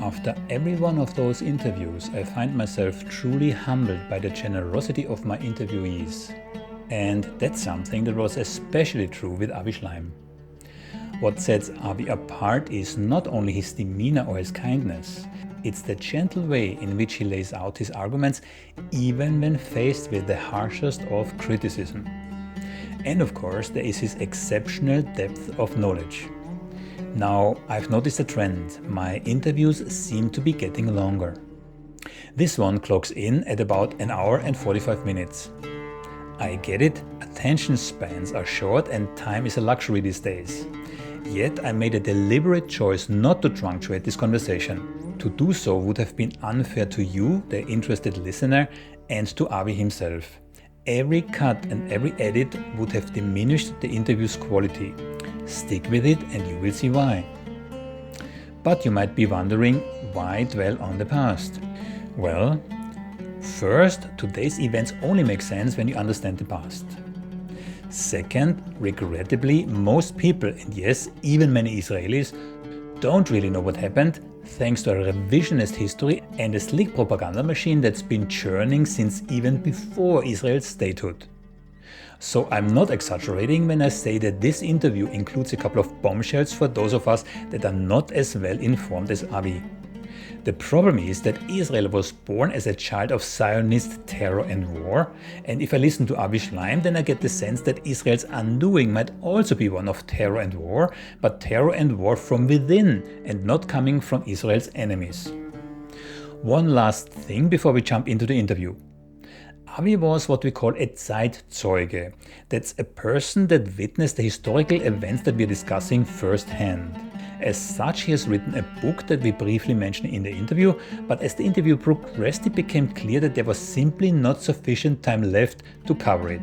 After every one of those interviews, I find myself truly humbled by the generosity of my interviewees. And that's something that was especially true with Avi Shlaim. What sets Avi apart is not only his demeanor or his kindness, it's the gentle way in which he lays out his arguments, even when faced with the harshest of criticism. And of course, there is his exceptional depth of knowledge. Now, I've noticed a trend. My interviews seem to be getting longer. This one clocks in at about an hour and 45 minutes. I get it, attention spans are short and time is a luxury these days. Yet I made a deliberate choice not to trunctuate this conversation. To do so would have been unfair to you, the interested listener, and to Avi himself. Every cut and every edit would have diminished the interview's quality. Stick with it and you will see why. But you might be wondering, why dwell on the past? Well, first, today's events only make sense when you understand the past. Second, regrettably, most people, and yes, even many Israelis, don't really know what happened, thanks to a revisionist history and a slick propaganda machine that's been churning since even before Israel's statehood. So I'm not exaggerating when I say that this interview includes a couple of bombshells for those of us that are not as well informed as Avi. The problem is that Israel was born as a child of Zionist terror and war, and if I listen to Avi Shlaim, then I get the sense that Israel's undoing might also be one of terror and war, but terror and war from within and not coming from Israel's enemies. One last thing before we jump into the interview. Avi was what we call a Zeitzeuge. That's a person that witnessed the historical events that we are discussing firsthand. As such, he has written a book that we briefly mentioned in the interview, but as the interview progressed, it became clear that there was simply not sufficient time left to cover it.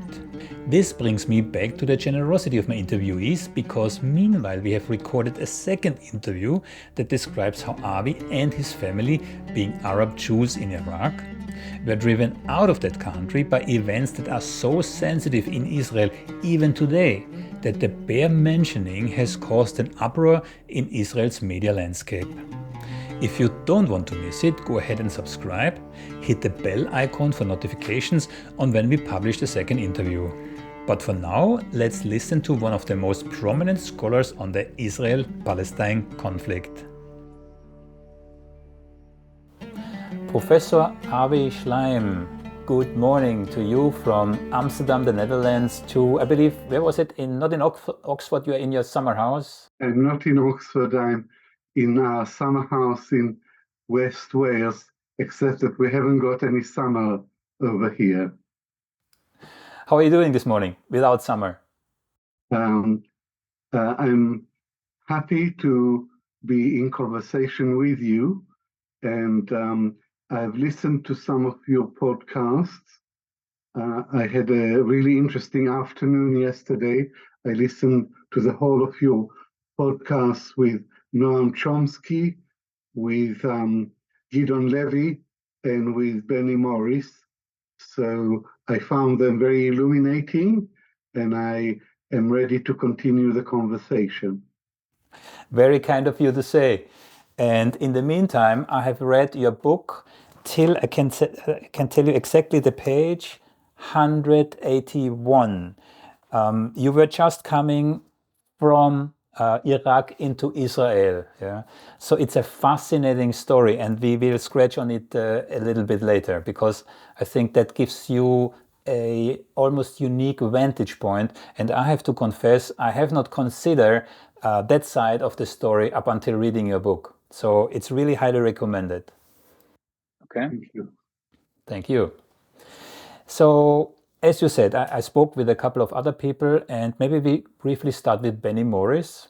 This brings me back to the generosity of my interviewees, because meanwhile we have recorded a second interview that describes how Avi and his family, being Arab Jews in Iraq, were driven out of that country by events that are so sensitive in Israel even today that the bare mentioning has caused an uproar in Israel's media landscape. If you don't want to miss it, go ahead and subscribe, hit the bell icon for notifications on when we publish the second interview. But for now, let's listen to one of the most prominent scholars on the Israel-Palestine conflict. Professor Avi Shlaim, good morning to you from Amsterdam, the Netherlands, to, I believe, where was it? Not in Oxford, you are in your summer house? I'm not in Oxford, I'm in our summer house in West Wales, except that we haven't got any summer over here. How are you doing this morning without summer? I'm happy to be in conversation with you, and I've listened to some of your podcasts. I had a really interesting afternoon yesterday. I listened to the whole of your podcasts with Noam Chomsky, with Gideon Levy, and with Benny Morris. So I found them very illuminating, and I am ready to continue the conversation. Very kind of you to say. And in the meantime, I have read your book till I can tell you exactly the page 181. You were just coming from Iraq into Israel. Yeah? So it's a fascinating story, and we will scratch on it a little bit later, because I think that gives you a almost unique vantage point. And I have to confess, I have not considered that side of the story up until reading your book. So it's really highly recommended. Okay? Thank you. Thank you. So, as you said, I spoke with a couple of other people, and maybe we briefly start with Benny Morris,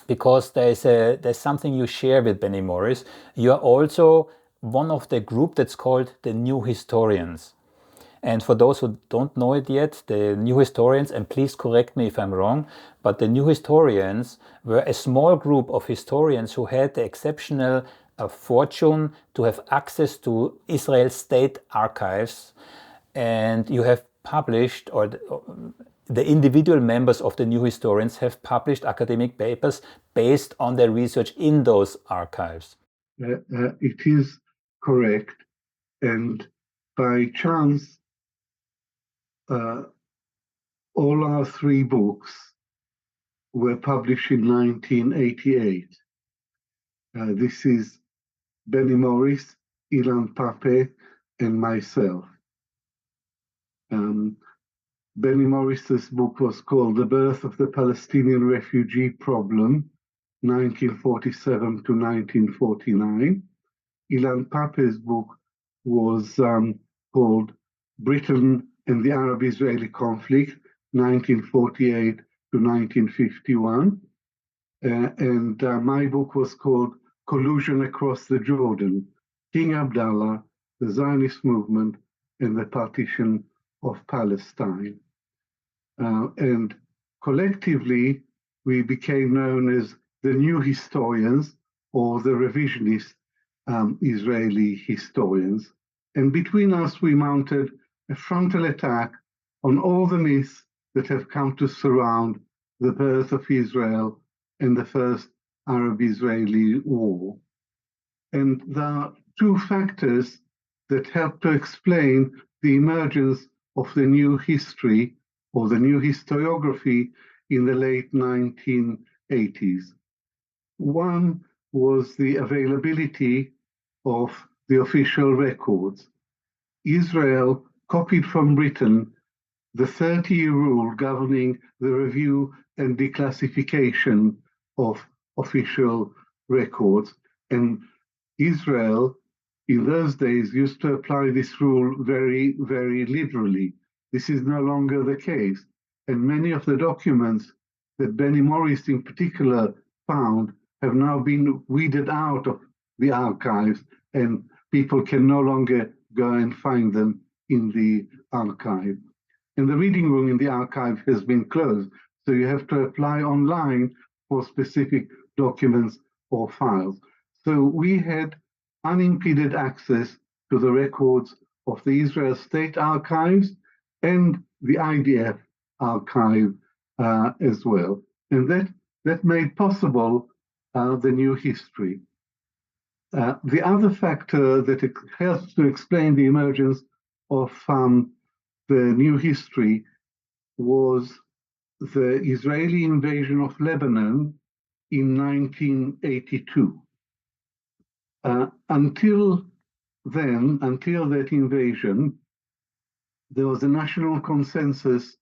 because there's something you share with Benny Morris. You are also one of the group that's called the New Historians. And for those who don't know it yet, the New Historians, and please correct me if I'm wrong, but the New Historians were a small group of historians who had the exceptional fortune to have access to Israel's state archives. And you have published, or the individual members of the New Historians have published academic papers based on their research in those archives. It is correct, and by chance, all our three books were published in 1988. This is Benny Morris, Ilan Pappe, and myself. Benny Morris's book was called The Birth of the Palestinian Refugee Problem, 1947 to 1949. Ilan Pappe's book was called Britain and the Arab-Israeli Conflict, 1948 to 1951. And my book was called Collusion Across the Jordan, King Abdallah, the Zionist Movement, and the Partition of Palestine. And collectively, we became known as the New Historians or the Revisionist Israeli historians. And between us, we mounted a frontal attack on all the myths that have come to surround the birth of Israel and the first Arab-Israeli war. And there are two factors that help to explain the emergence of the new history or the new historiography in the late 1980s. One was the availability of the official records. Israel copied from Britain the 30-year rule governing the review and declassification of official records. And Israel, in those days, used to apply this rule very, very liberally. This is no longer the case. And many of the documents that Benny Morris in particular found have now been weeded out of the archives, and people can no longer go and find them in the archive. And the reading room in the archive has been closed, so you have to apply online for specific documents or files. So we had unimpeded access to the records of the Israel State Archives and the IDF archive as well. And that made possible the new history. The other factor that helps to explain the emergence of the new history was the Israeli invasion of Lebanon in 1982. Until then, until that invasion, there was a national consensus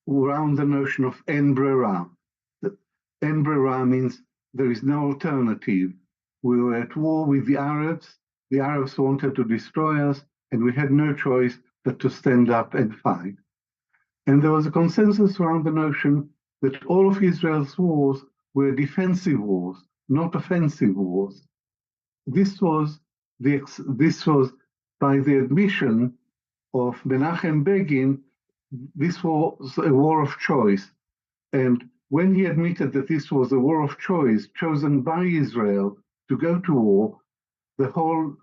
around the notion of en brera. En brera means there is no alternative. We were at war with the Arabs wanted to destroy us, and we had no choice but to stand up and fight. And there was a consensus around the notion that all of Israel's wars were defensive wars, not offensive wars. This was by the admission of Menachem Begin, this was a war of choice. And when he admitted that this was a war of choice chosen by Israel to go to war, the whole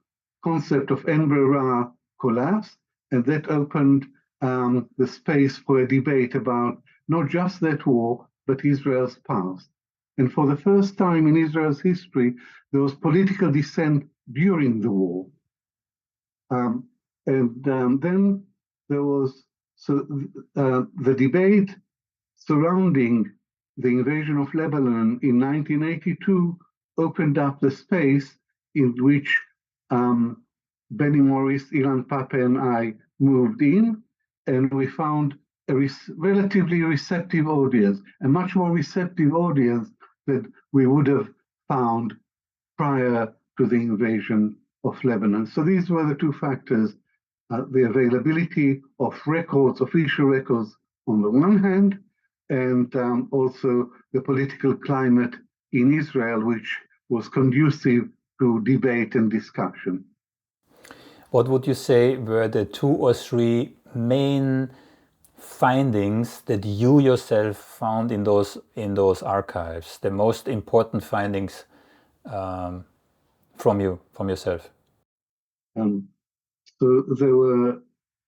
concept of en brera collapsed, and that opened the space for a debate about not just that war, but Israel's past. And for the first time in Israel's history, there was political dissent during the war. Then there was the debate surrounding the invasion of Lebanon in 1982 opened up the space in which Benny Morris, Ilan Pappe, and I moved in, and we found a relatively receptive audience, a much more receptive audience than we would have found prior to the invasion of Lebanon. So these were the two factors, the availability of records, official records on the one hand, and also the political climate in Israel, which was conducive to debate and discussion. What would you say were the 2 or 3 main findings that you yourself found in those archives, the most important findings from yourself? So there were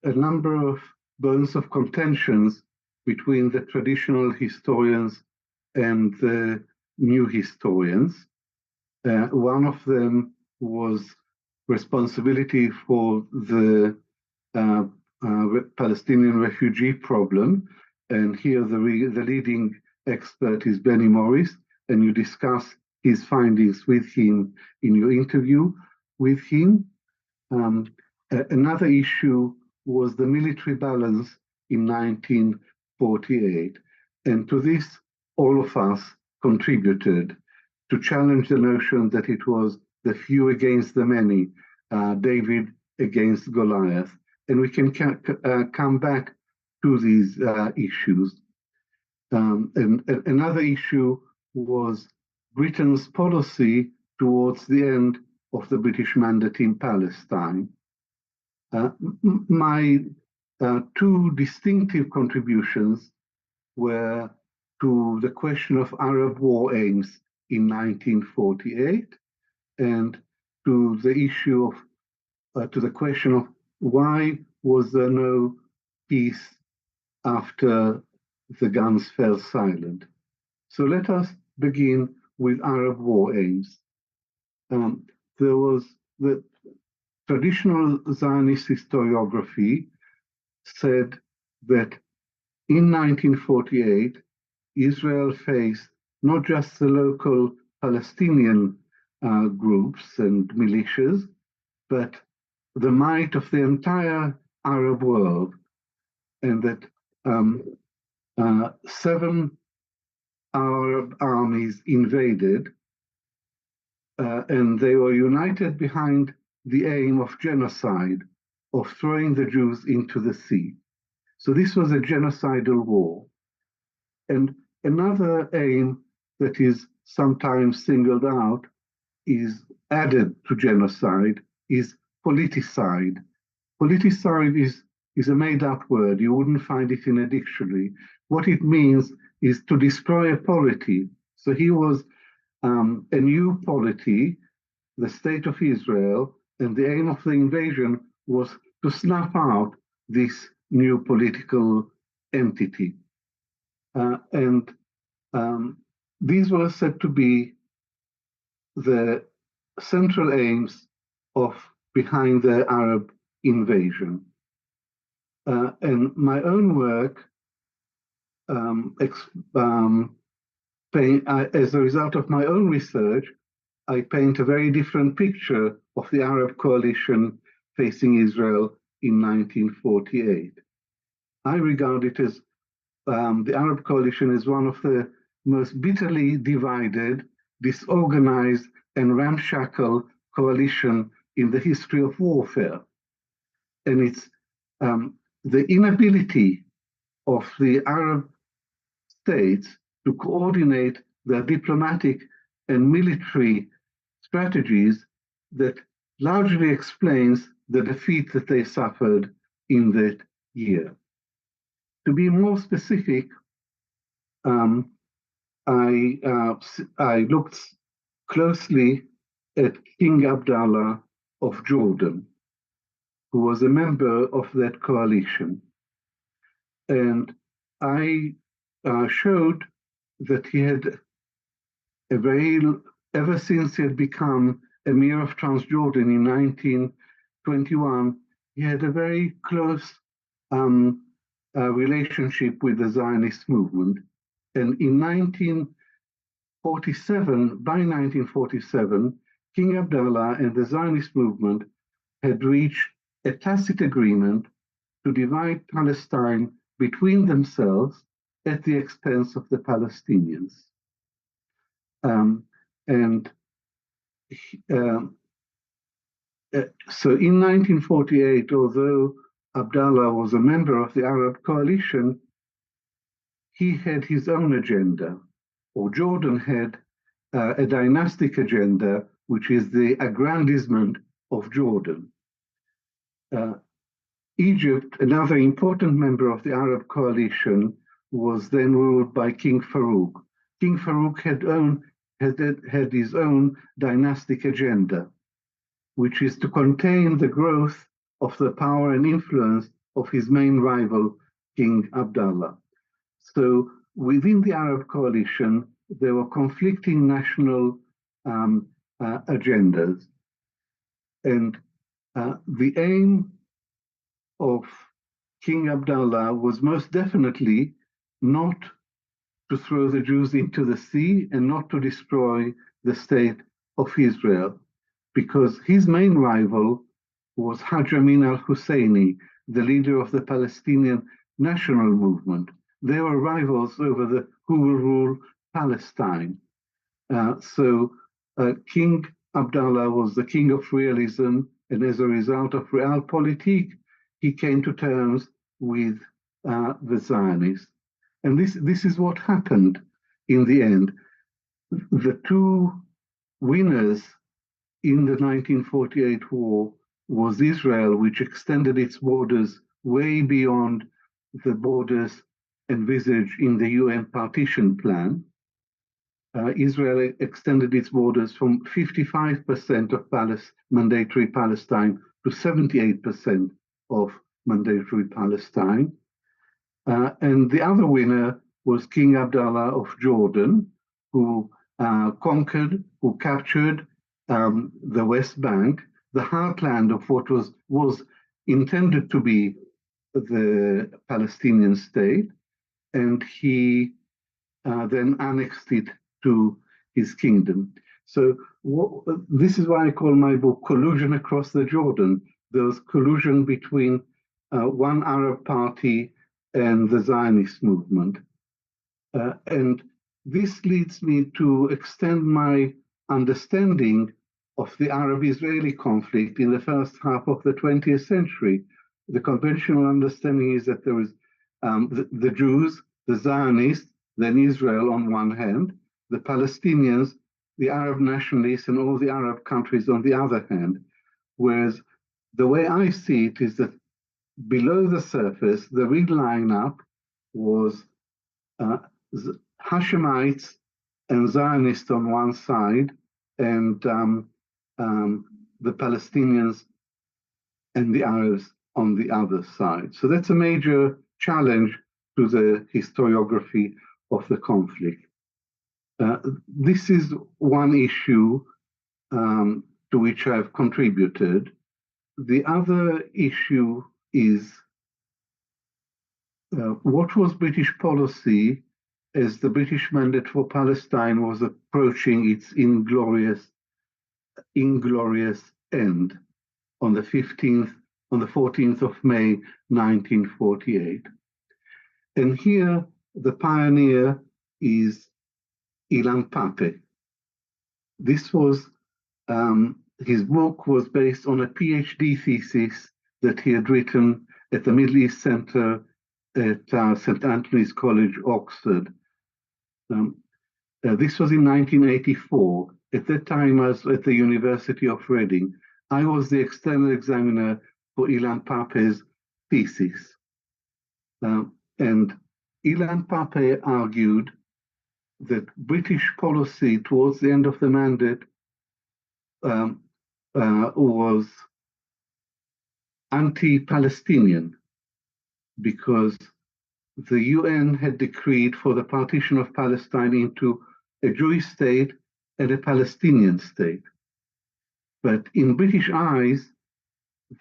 a number of bones of contentions between the traditional historians and the new historians. One of them was responsibility for the Palestinian refugee problem. And here the leading expert is Benny Morris, and you discuss his findings with him in your interview with him. Another issue was the military balance in 1948. And to this, all of us contributed to challenge the notion that it was the few against the many, David against Goliath. And we can come back to these issues. And another issue was Britain's policy towards the end of the British mandate in Palestine. My two distinctive contributions were to the question of Arab war aims in 1948 and to the issue of, to the question of why was there no peace after the guns fell silent. So let us begin with Arab war aims. There was the traditional Zionist historiography said that in 1948, Israel faced not just the local Palestinian groups and militias, but the might of the entire Arab world, and that 7 Arab armies invaded, and they were united behind the aim of genocide, of throwing the Jews into the sea. So this was a genocidal war. And another aim that is sometimes singled out is added to genocide is politicide. Politicide is a made-up word. You wouldn't find it in a dictionary. What it means is to destroy a polity. So here was a new polity, the state of Israel, and the aim of the invasion was to snuff out this new political entity. And these were said to be the central aims of behind the Arab invasion. And my own work, as a result of my own research, I paint a very different picture of the Arab coalition facing Israel in 1948. I regard it as the Arab coalition as one of the most bitterly divided, disorganized, and ramshackle coalition in the history of warfare. And it's the inability of the Arab states to coordinate their diplomatic and military strategies that largely explains the defeat that they suffered in that year. To be more specific, I looked closely at King Abdullah of Jordan, who was a member of that coalition. And I showed that he had ever since he had become Emir of Transjordan in 1921, he had a very close relationship with the Zionist movement. And in 1947, King Abdullah and the Zionist movement had reached a tacit agreement to divide Palestine between themselves at the expense of the Palestinians. So in 1948, although Abdullah was a member of the Arab coalition, he had his own agenda, or Jordan had a dynastic agenda, which is the aggrandizement of Jordan. Egypt, another important member of the Arab coalition, was then ruled by King Farouk. King Farouk had his own dynastic agenda, which is to contain the growth of the power and influence of his main rival, King Abdullah. So within the Arab coalition, there were conflicting national agendas. And the aim of King Abdullah was most definitely not to throw the Jews into the sea and not to destroy the state of Israel, because his main rival was Haj Amin al-Husseini, the leader of the Palestinian national movement. They were rivals over who will rule Palestine. So King Abdullah was the king of realism, and as a result of realpolitik, he came to terms with the Zionists. And this is what happened in the end. The two winners in the 1948 war was Israel, which extended its borders way beyond the borders envisaged in the UN partition plan. Israel extended its borders from 55% of mandatory Palestine to 78% of mandatory Palestine. And the other winner was King Abdullah of Jordan, who conquered, who captured the West Bank, the heartland of what was intended to be the Palestinian state, and he then annexed it to his kingdom. So this is why I call my book Collusion Across the Jordan. There was collusion between one Arab party and the Zionist movement. And this leads me to extend my understanding of the Arab-Israeli conflict in the first half of the 20th century. The conventional understanding is that there is the Jews, the Zionists, then Israel on one hand, the Palestinians, the Arab nationalists, and all the Arab countries on the other hand. Whereas the way I see it is that below the surface, the real lineup was Hashemites and Zionists on one side, and the Palestinians and the Arabs on the other side. So that's a major challenge to the historiography of the conflict. This is one issue to which I've contributed. The other issue is what was British policy as the British mandate for Palestine was approaching its inglorious end on the 14th of May, 1948. And here the pioneer is Ilan Pappe. This was, his book was based on a PhD thesis that he had written at the Middle East Center at St. Anthony's College, Oxford. This was in 1984. At that time, I was at the University of Reading. I was the external examiner for Ilan Pappe's thesis. And Ilan Pappe argued that British policy towards the end of the mandate was anti-Palestinian, because the UN had decreed for the partition of Palestine into a Jewish state and a Palestinian state. But in British eyes,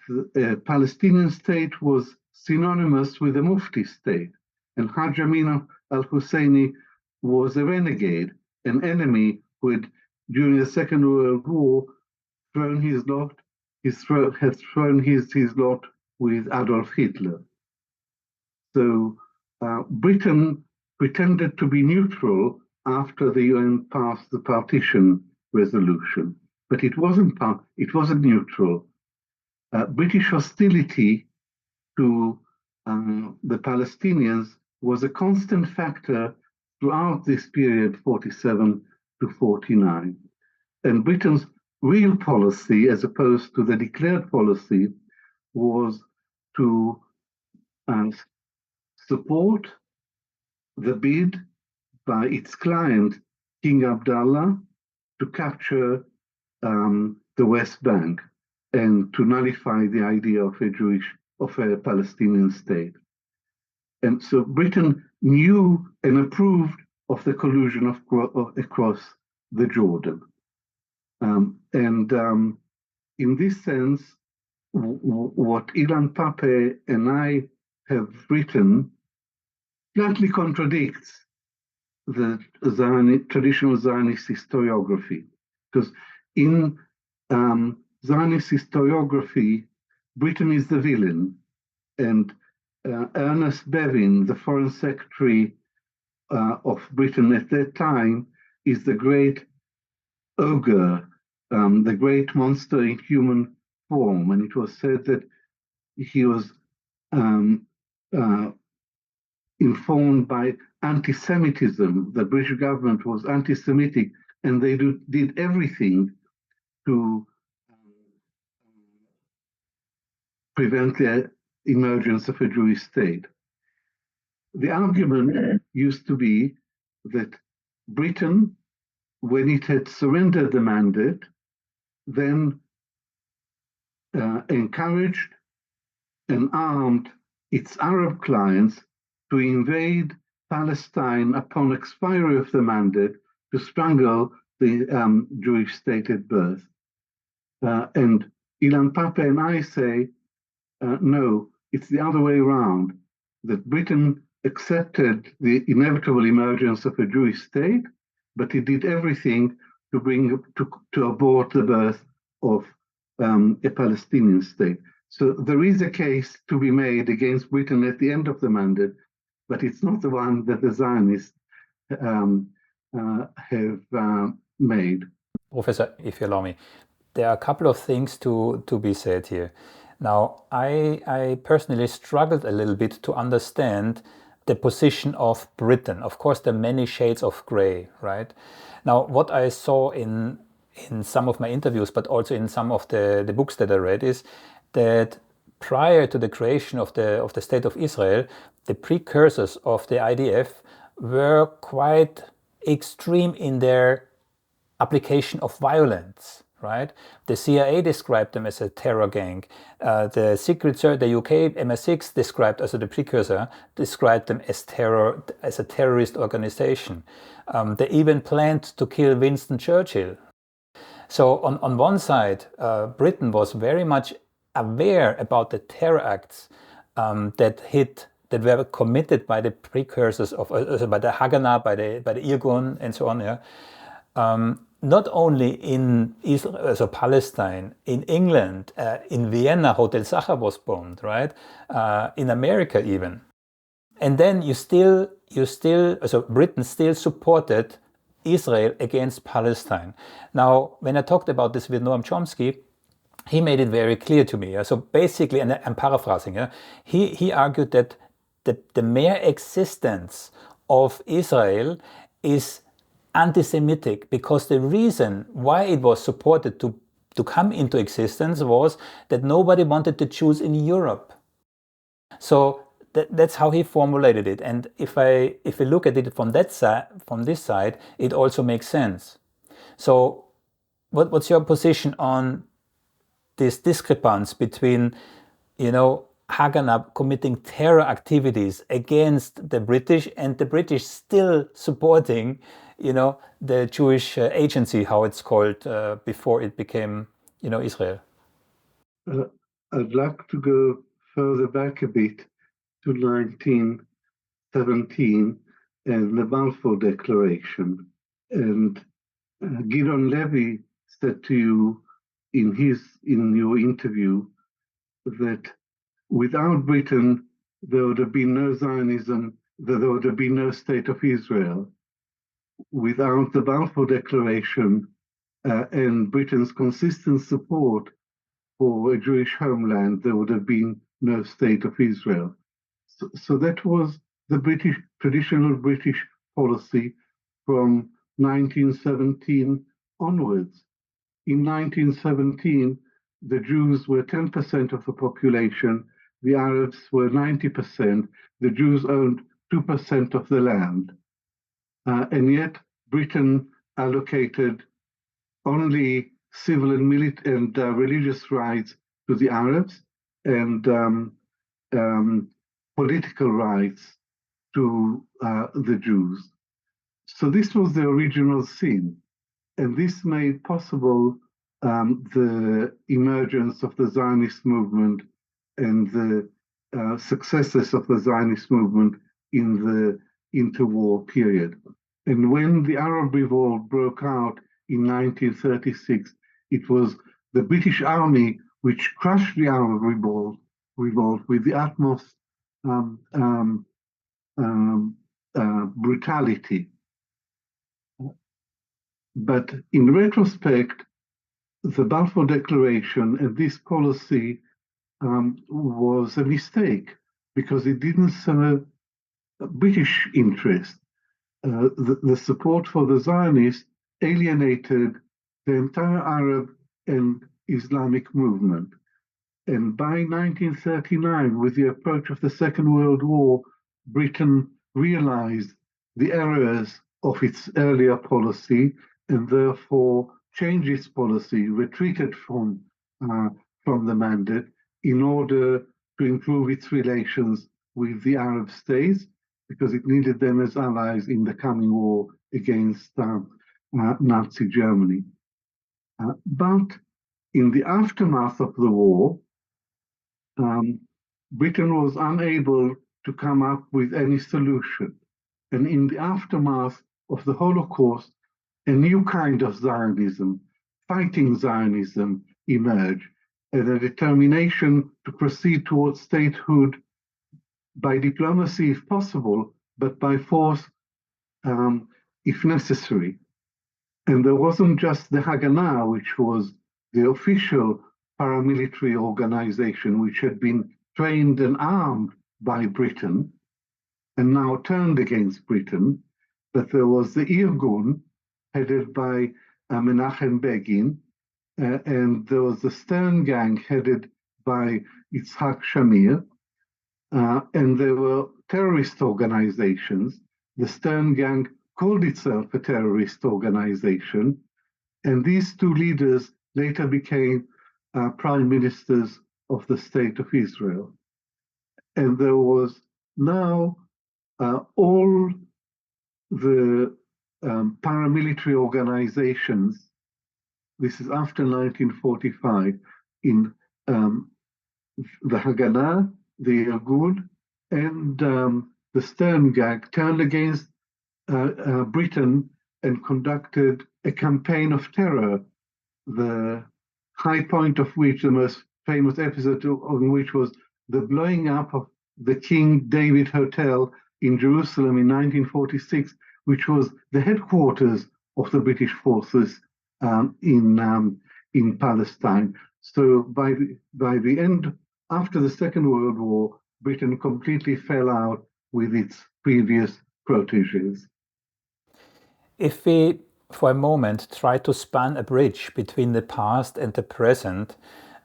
the Palestinian state was synonymous with a Mufti state, and Haj Amin al-Husseini was a renegade, an enemy who had, during the Second World War, thrown his lot with Adolf Hitler. So Britain pretended to be neutral after the UN passed the partition resolution, but it wasn't neutral. British hostility to the Palestinians was a constant factor throughout this period, 47 to 49. And Britain's real policy, as opposed to the declared policy, was to support the bid by its client, King Abdullah, to capture the West Bank and to nullify the idea of a Palestinian state. And so Britain knew and approved of the collusion across the Jordan. In this sense, what Ilan Pappe and I have written flatly contradicts the traditional Zionist historiography, because in Zionist historiography, Britain is the villain, and Ernest Bevin, the Foreign Secretary of Britain at that time, is the great ogre, the great monster in human form, and it was said that he was informed by anti-Semitism. The British government was anti-Semitic, and they did everything to prevent the emergence of a Jewish state. The argument used to be that Britain, when it had surrendered the mandate, then encouraged and armed its Arab clients to invade Palestine upon expiry of the mandate to strangle the Jewish state at birth. And Ilan Pappe and I say, no, it's the other way around, that Britain accepted the inevitable emergence of a Jewish state, but it did everything to abort the birth of a Palestinian state. So there is a case to be made against Britain at the end of the mandate, but it's not the one that the Zionists have made. Professor, if you allow me, there are a couple of things to be said here. Now, I personally struggled a little bit to understand the position of Britain. Of course, there are many shades of gray, right? Now, what I saw in some of my interviews, but also in some of the books that I read, is that prior to the creation of the State of Israel, the precursors of the IDF were quite extreme in their application of violence, right? The CIA described them as a terror gang. The Secret Service, the UK MI6 described, also the precursor, described them as a terrorist organization. They even planned to kill Winston Churchill. So on one side, Britain was very much aware about the terror acts that were committed by the precursors of by the Haganah, by the Irgun, and so on. Yeah. Not only in Israel, so Palestine, in England, in Vienna, Hotel Sacher was bombed, right? In America even. And then so Britain still supported Israel against Palestine. Now, when I talked about this with Noam Chomsky, he made it very clear to me. So basically, and I'm paraphrasing, he argued that the mere existence of Israel is anti-Semitic, because the reason why it was supported to come into existence was that nobody wanted the Jews in Europe. So that's how he formulated it. And if we look at it from this side, it also makes sense. So what's your position on this discrepancy between, Haganah committing terror activities against the British and the British still supporting, the Jewish agency, how it's called, before it became, Israel? I'd like to go further back a bit to 1917 and the Balfour Declaration. And Gideon Levy said to you in your interview that without Britain, there would have been no Zionism, there would have been no state of Israel. Without the Balfour Declaration and Britain's consistent support for a Jewish homeland, there would have been no state of Israel. So that was the traditional British policy from 1917 onwards. In 1917, the Jews were 10% of the population, the Arabs were 90%, the Jews owned 2% of the land. And yet Britain allocated only civil and religious rights to the Arabs, and political rights to the Jews. So this was the original sin. And this made possible the emergence of the Zionist movement and the successes of the Zionist movement in the interwar period. And when the Arab Revolt broke out in 1936, it was the British Army which crushed the Arab Revolt with the utmost brutality. But in retrospect, the Balfour Declaration and this policy was a mistake because it didn't serve British interest. The support for the Zionists alienated the entire Arab and Islamic movement. And by 1939, with the approach of the Second World War, Britain realized the errors of its earlier policy and therefore changed its policy, retreated from the mandate in order to improve its relations with the Arab states, because it needed them as allies in the coming war against Nazi Germany. But in the aftermath of the war, Britain was unable to come up with any solution. And in the aftermath of the Holocaust, a new kind of Zionism, fighting Zionism, emerged, and a determination to proceed towards statehood by diplomacy if possible, but by force if necessary. And there wasn't just the Haganah, which was the official paramilitary organization which had been trained and armed by Britain and now turned against Britain, but there was the Irgun headed by Menachem Begin, and there was the Stern Gang headed by Yitzhak Shamir, and there were terrorist organizations. The Stern Gang called itself a terrorist organization, and these two leaders later became prime ministers of the State of Israel. And there was now all the paramilitary organizations, this is after 1945, in the Haganah, the Irgun, and the Stern Gang turned against Britain and conducted a campaign of terror, the high point of which, the most famous episode on which was the blowing up of the King David Hotel in Jerusalem in 1946, which was the headquarters of the British forces in Palestine. So by the end, after the Second World War, Britain completely fell out with its previous proteges. If we, for a moment, try to span a bridge between the past and the present,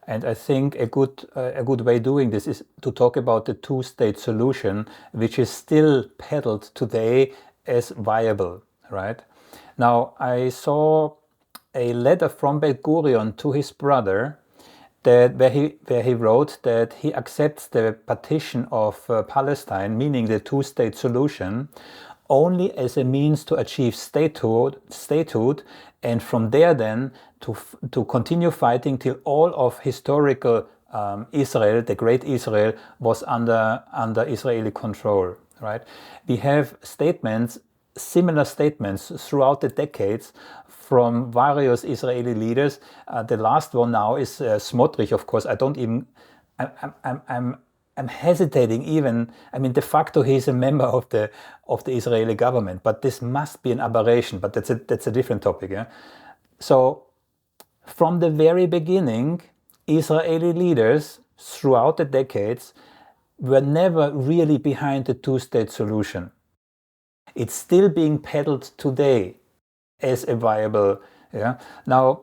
and I think a good way doing this is to talk about the two-state solution, which is still peddled today as viable, right? Now, I saw a letter from Ben-Gurion to his brother where he wrote that he accepts the partition of Palestine, meaning the two-state solution, only as a means to achieve statehood, and from there then to continue fighting till all of historical Israel, the great Israel, was under Israeli control. Right? We have similar statements throughout the decades from various Israeli leaders. The last one now is Smotrich, of course. I'm hesitating even. I mean, de facto he's a member of the Israeli government, but this must be an aberration. But that's a different topic. Yeah? So from the very beginning, Israeli leaders throughout the decades were never really behind the two-state solution. It's still being peddled today as a viable. Yeah. Now,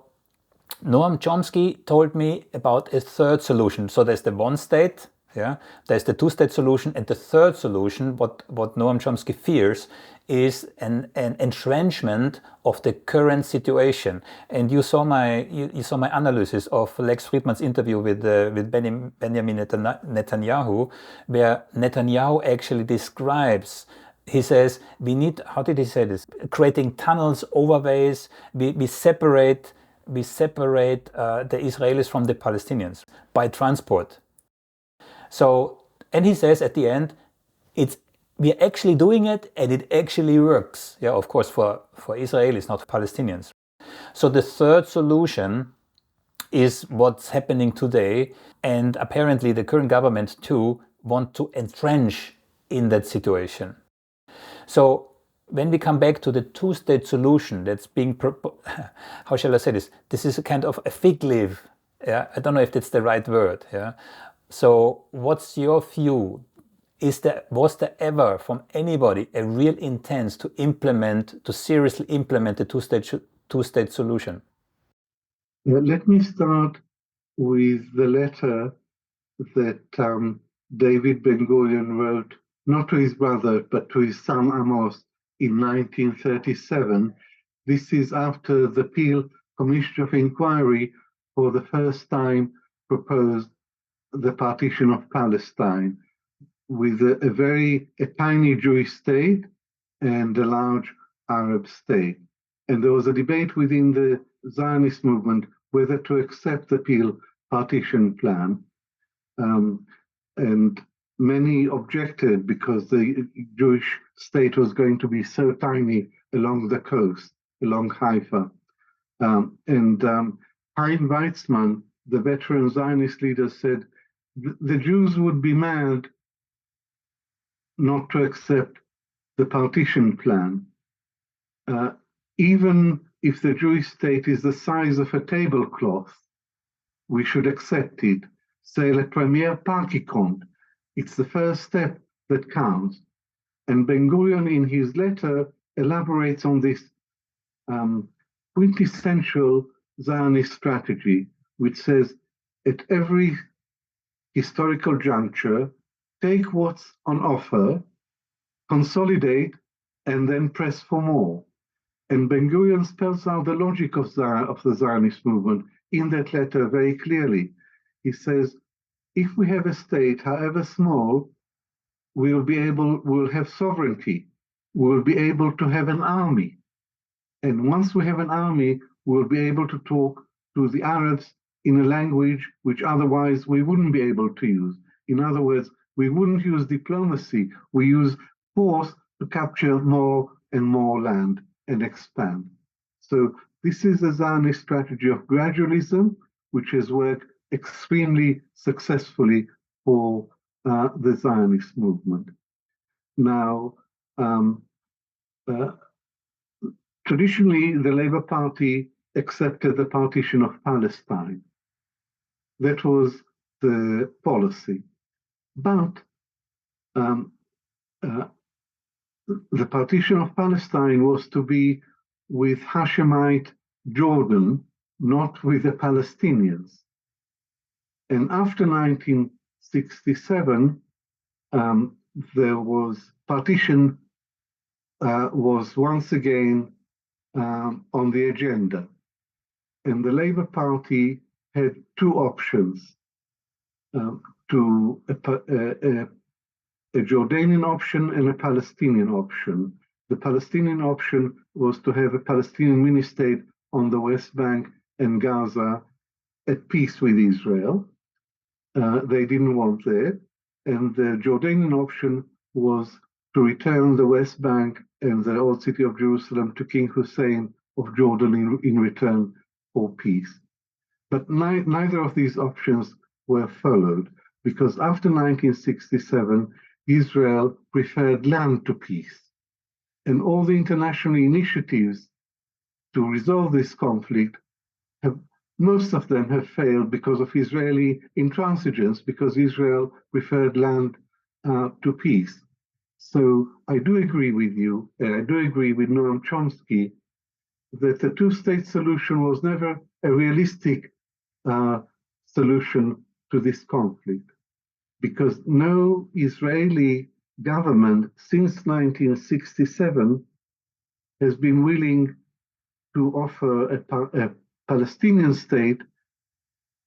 Noam Chomsky told me about a third solution. So there's the one state. Yeah, there's the two-state solution, and the third solution, what Noam Chomsky fears, is an entrenchment of the current situation. And you saw my analysis of Lex Friedman's interview with Benjamin Netanyahu, where Netanyahu actually describes he says we need, how did he say this? Creating tunnels, overways. We separate the Israelis from the Palestinians by transport. So, and he says at the end, we're actually doing it, and it actually works. Yeah, of course, for Israelis, not Palestinians. So the third solution is what's happening today, and apparently the current government too want to entrench in that situation. So when we come back to the two-state solution that's being how shall I say this? This is a kind of a fig leaf. Yeah, I don't know if that's the right word. Yeah. So what's your view? Was there ever from anybody a real intent to seriously implement the two-state solution? Let me start with the letter that David Ben-Gurion wrote, not to his brother, but to his son Amos in 1937. This is after the Peel Commission of Inquiry for the first time proposed the partition of Palestine, with a tiny Jewish state and a large Arab state. And there was a debate within the Zionist movement whether to accept the Peel partition plan. And many objected because the Jewish state was going to be so tiny along the coast, along Haifa. Chaim Weizmann, the veteran Zionist leader, said the Jews would be mad not to accept the partition plan. Even if the Jewish state is the size of a tablecloth, we should accept it. C'est le premier pas qui compte. It's the first step that counts. And Ben-Gurion, in his letter, elaborates on this quintessential Zionist strategy, which says, at every historical juncture, take what's on offer, consolidate, and then press for more. And Ben-Gurion spells out the logic of the Zionist movement in that letter very clearly. He says, if we have a state, however small, we'll have sovereignty. We'll be able to have an army. And once we have an army, we'll be able to talk to the Arabs in a language which otherwise we wouldn't be able to use. In other words, we wouldn't use diplomacy. We use force to capture more and more land and expand. So this is a Zionist strategy of gradualism, which has worked extremely successfully for the Zionist movement. Now, traditionally, the Labour Party accepted the partition of Palestine. That was the policy. But the partition of Palestine was to be with Hashemite Jordan, not with the Palestinians. And after 1967, there was partition was once again on the agenda. And the Labour Party had two options, a Jordanian option and a Palestinian option. The Palestinian option was to have a Palestinian mini-state on the West Bank and Gaza at peace with Israel. They didn't want that. And the Jordanian option was to return the West Bank and the old city of Jerusalem to King Hussein of Jordan in return for peace. But neither of these options were followed, because after 1967, Israel preferred land to peace. And all the international initiatives to resolve this conflict, most of them have failed because of Israeli intransigence, because Israel preferred land to peace. So I do agree with you, and I do agree with Noam Chomsky, that the two-state solution was never a realistic solution to this conflict, because no Israeli government since 1967 has been willing to offer a Palestinian state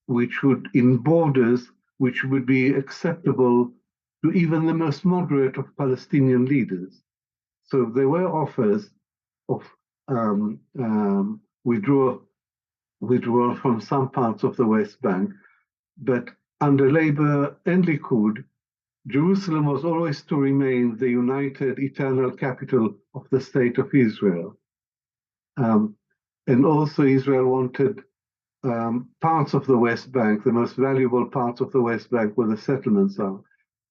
in borders which would be acceptable to even the most moderate of Palestinian leaders. So there were offers of withdrawal from some parts of the West Bank, but under Labour and Likud, Jerusalem was always to remain the united eternal capital of the state of Israel. And also Israel wanted parts of the West Bank, the most valuable parts of the West Bank where the settlements are.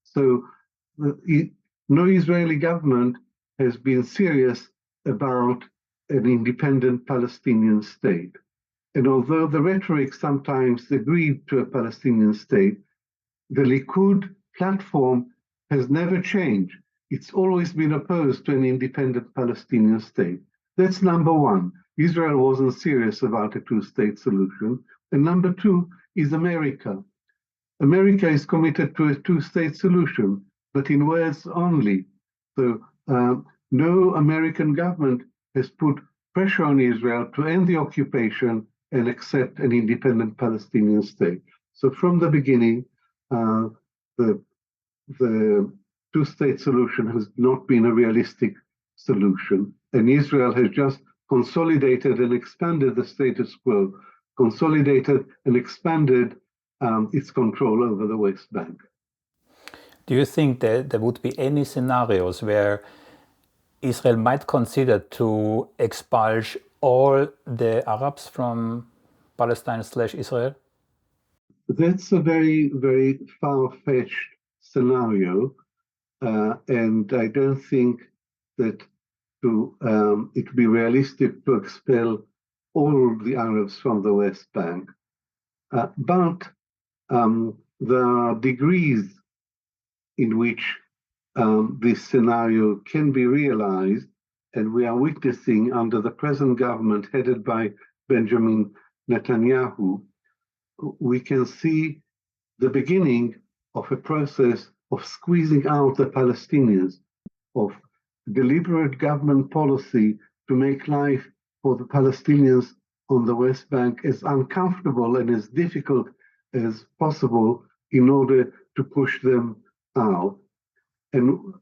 So no Israeli government has been serious about an independent Palestinian state. And although the rhetoric sometimes agreed to a Palestinian state, the Likud platform has never changed. It's always been opposed to an independent Palestinian state. That's number one. Israel wasn't serious about a two-state solution. And number two is America. America is committed to a two-state solution, but in words only. So no American government has put pressure on Israel to end the occupation and accept an independent Palestinian state. So from the beginning, the two-state solution has not been a realistic solution, and Israel has just consolidated and expanded the status quo, consolidated and expanded its control over the West Bank. Do you think that there would be any scenarios where Israel might consider to expulse all the Arabs from Palestine/Israel? That's a very, very far-fetched scenario, and I don't think that it would be realistic to expel all the Arabs from the West Bank. But there are degrees in which this scenario can be realized, and we are witnessing under the present government headed by Benjamin Netanyahu, we can see the beginning of a process of squeezing out the Palestinians, of deliberate government policy to make life for the Palestinians on the West Bank as uncomfortable and as difficult as possible in order to push them out. And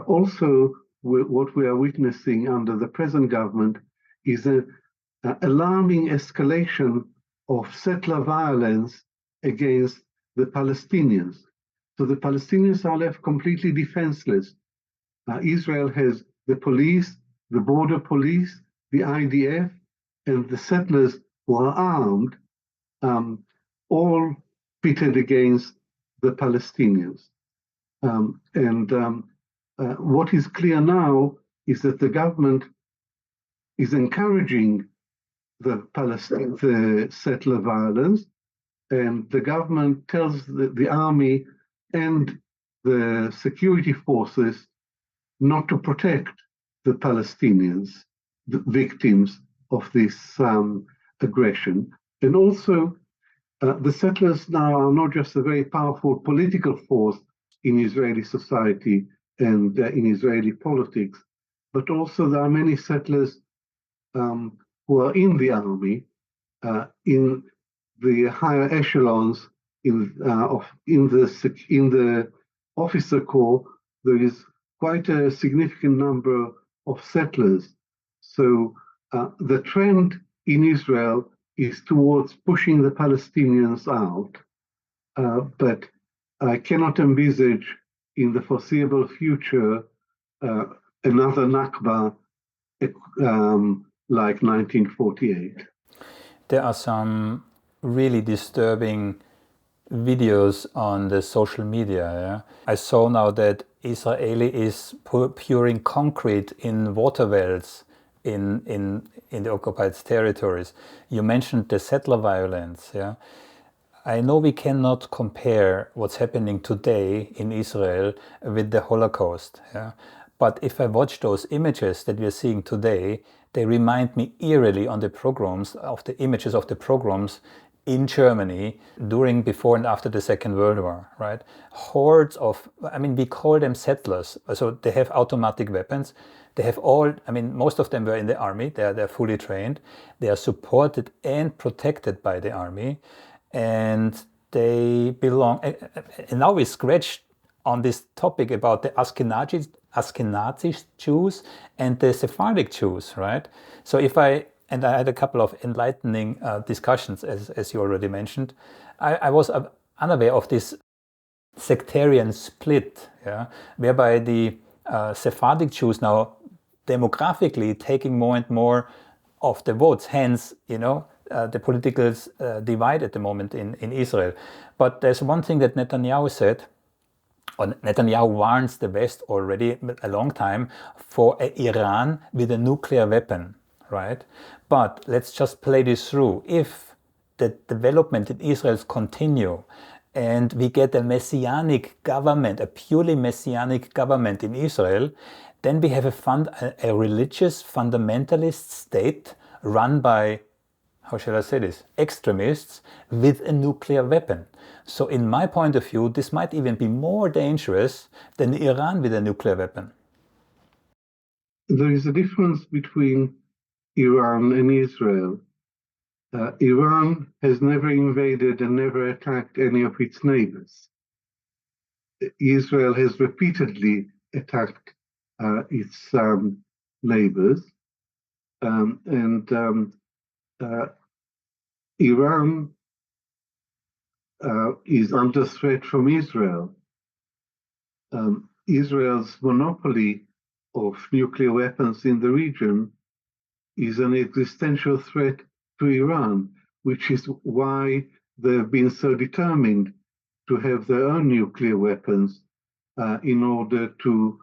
also what we are witnessing under the present government is an alarming escalation of settler violence against the Palestinians. So the Palestinians are left completely defenseless. Israel has the police, the border police, the IDF, and the settlers who are armed, all pitted against the Palestinians. What is clear now is that the government is encouraging the settler violence, and the government tells the army and the security forces not to protect the Palestinians, the victims of this aggression. And also, the settlers now are not just a very powerful political force in Israeli society and in Israeli politics, but also there are many settlers who are in the army, in the higher echelons, in the officer corps. There is quite a significant number of settlers. So the trend in Israel is towards pushing the Palestinians out, but I cannot envisage in the foreseeable future another Nakba like 1948. There are some really disturbing videos on the social media. Yeah? I saw now that Israeli is pouring concrete in water wells in the occupied territories. You mentioned the settler violence. Yeah? I know we cannot compare what's happening today in Israel with the Holocaust. Yeah? But if I watch those images that we are seeing today, they remind me eerily on the pogroms, of the images of the pogroms in Germany during, before and after the Second World War, right? Hordes of, we call them settlers. So they have automatic weapons. They have most of them were in the army. They're fully trained. They are supported and protected by the army. And they belong, and now we scratch on this topic about the Ashkenazi Ashkenazi Jews and the Sephardic Jews, right? So I had a couple of enlightening discussions, as you already mentioned. I was unaware of this sectarian split, yeah, whereby the Sephardic Jews now demographically taking more and more of the votes, hence, the political divide at the moment in Israel. But there's one thing that Netanyahu said, or Netanyahu warns the West already a long time for Iran with a nuclear weapon, right? But let's just play this through. If the development in Israel continue and we get a messianic government, a purely messianic government in Israel, then we have a religious fundamentalist state run by, how shall I say this, extremists with a nuclear weapon. So in my point of view, this might even be more dangerous than Iran with a nuclear weapon. There is a difference between Iran and Israel. Iran has never invaded and never attacked any of its neighbors. Israel has repeatedly attacked its neighbors, and Iran is under threat from Israel. Israel's monopoly of nuclear weapons in the region is an existential threat to Iran, which is why they've been so determined to have their own nuclear weapons in order to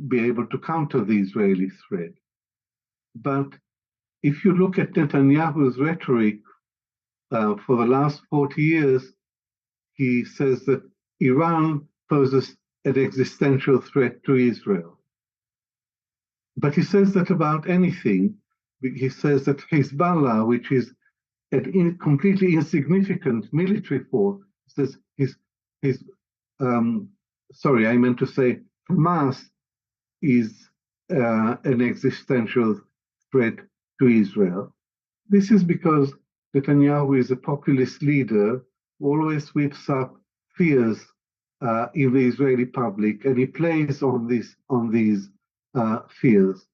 be able to counter the Israeli threat. But if you look at Netanyahu's rhetoric for the last 40 years, he says that Iran poses an existential threat to Israel. But he says that about anything. He says that Hezbollah, which is a completely insignificant military force, says Hamas is an existential threat to Israel. This is because Netanyahu is a populist leader who always whips up fears in the Israeli public, and he plays on these fears.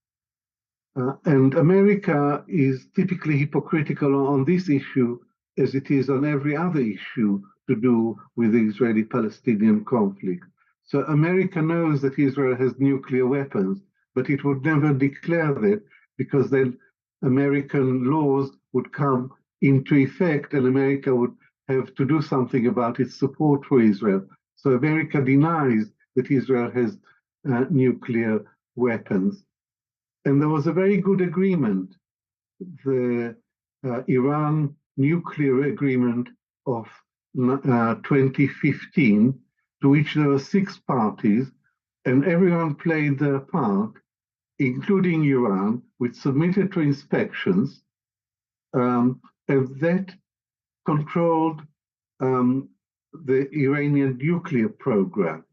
And America is typically hypocritical on this issue as it is on every other issue to do with the Israeli-Palestinian conflict. So America knows that Israel has nuclear weapons, but it would never declare that because then American laws would come into effect and America would have to do something about its support for Israel. So America denies that Israel has nuclear weapons. And there was a very good agreement, the Iran nuclear agreement of 2015, to which there were 6 parties, and everyone played their part, including Iran, which submitted to inspections, and that controlled the Iranian nuclear program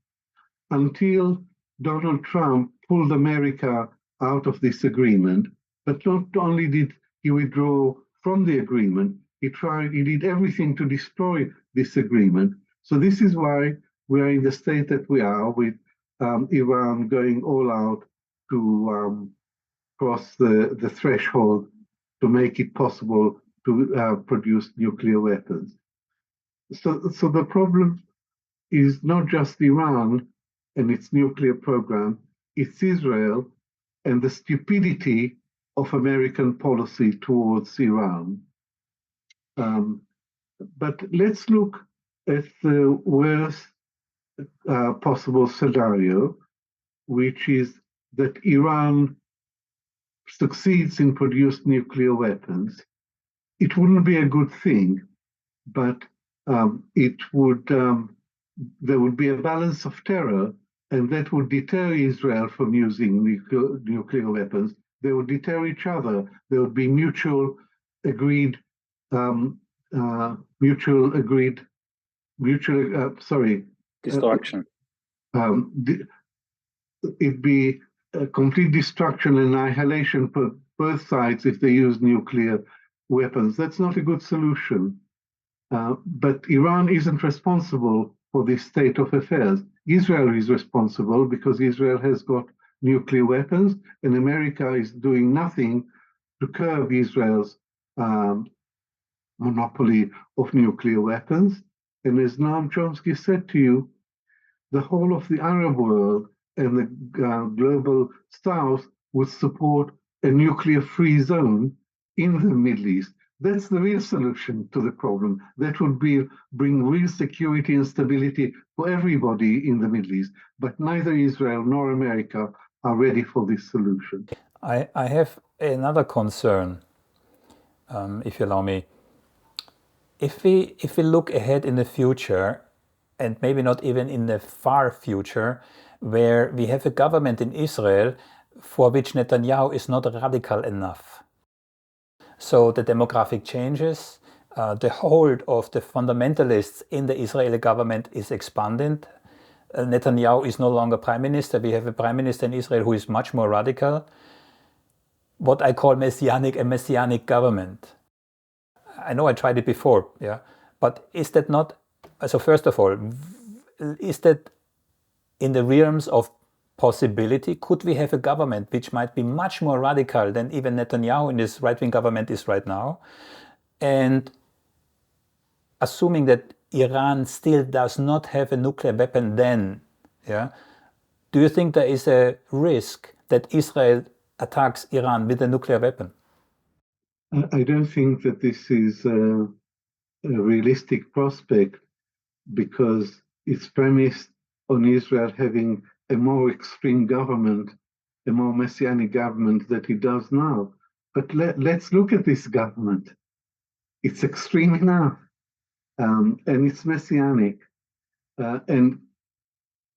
until Donald Trump pulled America out of this agreement. But not only did he withdraw from the agreement, he did everything to destroy this agreement. So this is why we are in the state that we are, with Iran going all out to cross the threshold to make it possible to produce nuclear weapons. So the problem is not just Iran and its nuclear program, it's Israel and the stupidity of American policy towards Iran. But let's look at the worst possible scenario, which is that Iran succeeds in producing nuclear weapons. It wouldn't be a good thing, but there would be a balance of terror, and that would deter Israel from using nuclear weapons. They would deter each other. There would be mutual agreed Destruction. It'd be a complete destruction and annihilation for both sides if they use nuclear weapons. That's not a good solution. But Iran isn't responsible for this state of affairs. Israel is responsible because Israel has got nuclear weapons, and America is doing nothing to curb Israel's monopoly of nuclear weapons. And as Noam Chomsky said to you, the whole of the Arab world and the global South would support a nuclear-free zone in the Middle East. That's the real solution to the problem. That would bring real security and stability for everybody in the Middle East. But neither Israel nor America are ready for this solution. I have another concern, if you allow me. If we look ahead in the future, and maybe not even in the far future, where we have a government in Israel for which Netanyahu is not radical enough. So the demographic changes, the hold of the fundamentalists in the Israeli government is expanding. Netanyahu is no longer prime minister. We have a prime minister in Israel who is much more radical. What I call a messianic government. I know I tried it before, yeah, but is that not? So first of all, is that in the realms of possibility? Could we have a government which might be much more radical than even Netanyahu in this right-wing government is right now? And assuming that Iran still does not have a nuclear weapon then, yeah, do you think there is a risk that Israel attacks Iran with a nuclear weapon? I don't think that this is a realistic prospect because it's premised on Israel having a more extreme government, a more messianic government that it does now. But let's look at this government. It's extreme enough, and it's messianic. And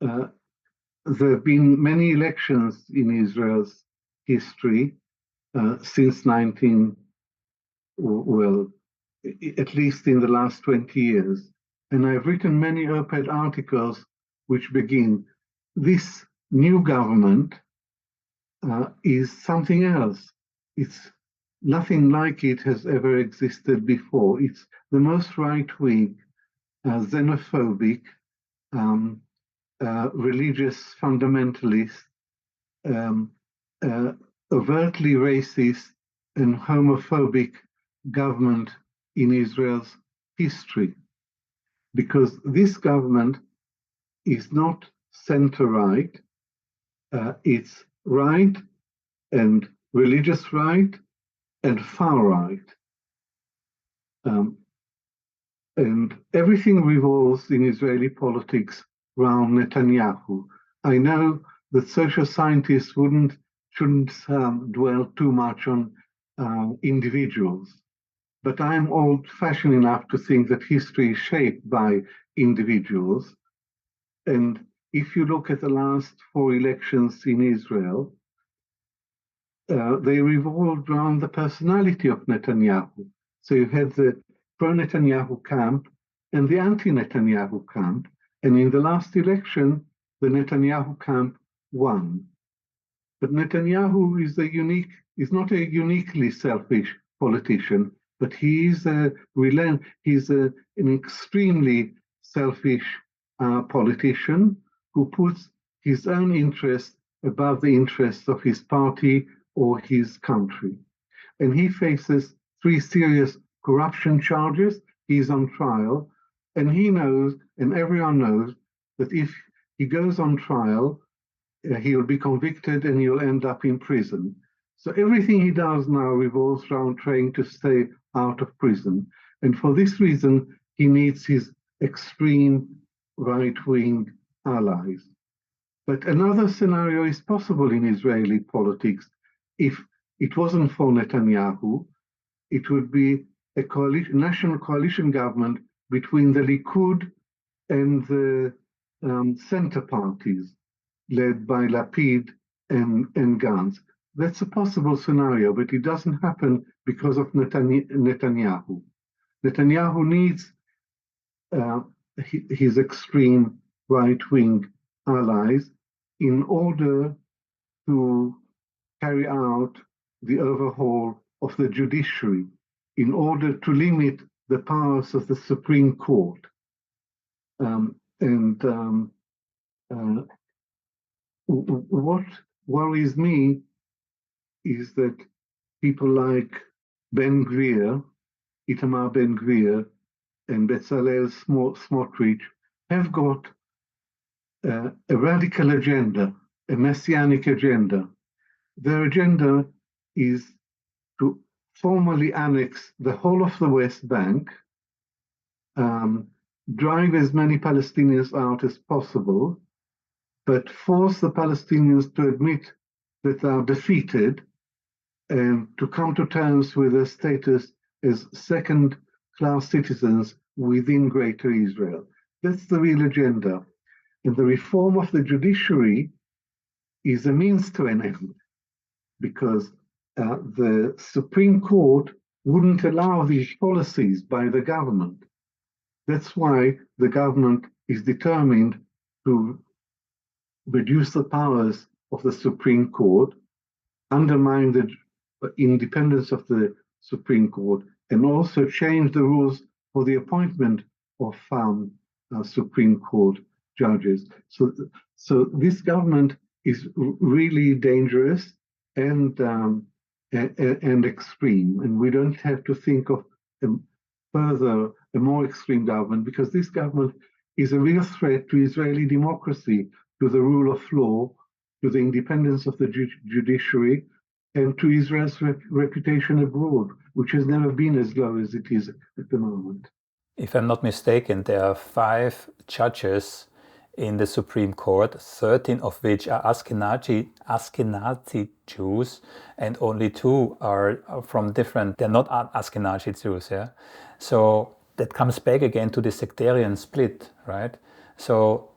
there have been many elections in Israel's history since at least in the last 20 years. And I've written many op-ed articles which begin, this new government is something else. It's nothing like it has ever existed before. It's the most right-wing, xenophobic, religious fundamentalist, overtly racist and homophobic government in Israel's history. Because this government is not center-right, it's right and religious right and far-right. And everything revolves in Israeli politics around Netanyahu. I know that social scientists shouldn't dwell too much on individuals, but I'm old-fashioned enough to think that history is shaped by individuals. And if you look at the last 4 elections in Israel, they revolved around the personality of Netanyahu. So you had the pro-Netanyahu camp and the anti-Netanyahu camp. And in the last election, the Netanyahu camp won. But Netanyahu is not a uniquely selfish politician, but he is an extremely selfish politician who puts his own interests above the interests of his party or his country. And he faces 3 serious corruption charges. He's on trial, and he knows, and everyone knows, that if he goes on trial, he will be convicted and he'll end up in prison. So everything he does now revolves around trying to stay out of prison. And for this reason, he needs his extreme right-wing allies. But another scenario is possible in Israeli politics. If it wasn't for Netanyahu, it would be a national coalition government between the Likud and the center parties, led by Lapid and Gantz. That's a possible scenario, but it doesn't happen because of Netanyahu. Netanyahu needs his extreme right-wing allies in order to carry out the overhaul of the judiciary, in order to limit the powers of the Supreme Court. And what worries me is that people like Gvir, Itamar Gvir, and Smotrich have got a radical agenda, a messianic agenda. Their agenda is to formally annex the whole of the West Bank, drive as many Palestinians out as possible, but force the Palestinians to admit that they are defeated and to come to terms with their status as second-class citizens within Greater Israel. That's the real agenda. And the reform of the judiciary is a means to an end, because the Supreme Court wouldn't allow these policies by the government. That's why the government is determined to reduce the powers of the Supreme Court, undermine the independence of the Supreme Court, and also change the rules for the appointment of Supreme Court judges. So this government is really dangerous and extreme, and we don't have to think of a more extreme government, because this government is a real threat to Israeli democracy, to the rule of law, to the independence of the judiciary, and to Israel's reputation abroad, which has never been as low as it is at the moment. If I'm not mistaken, there are 5 judges in the Supreme Court, 13 of which are Ashkenazi Jews, and only 2 are from different, they're not Ashkenazi Jews, yeah? So that comes back again to the sectarian split, right? So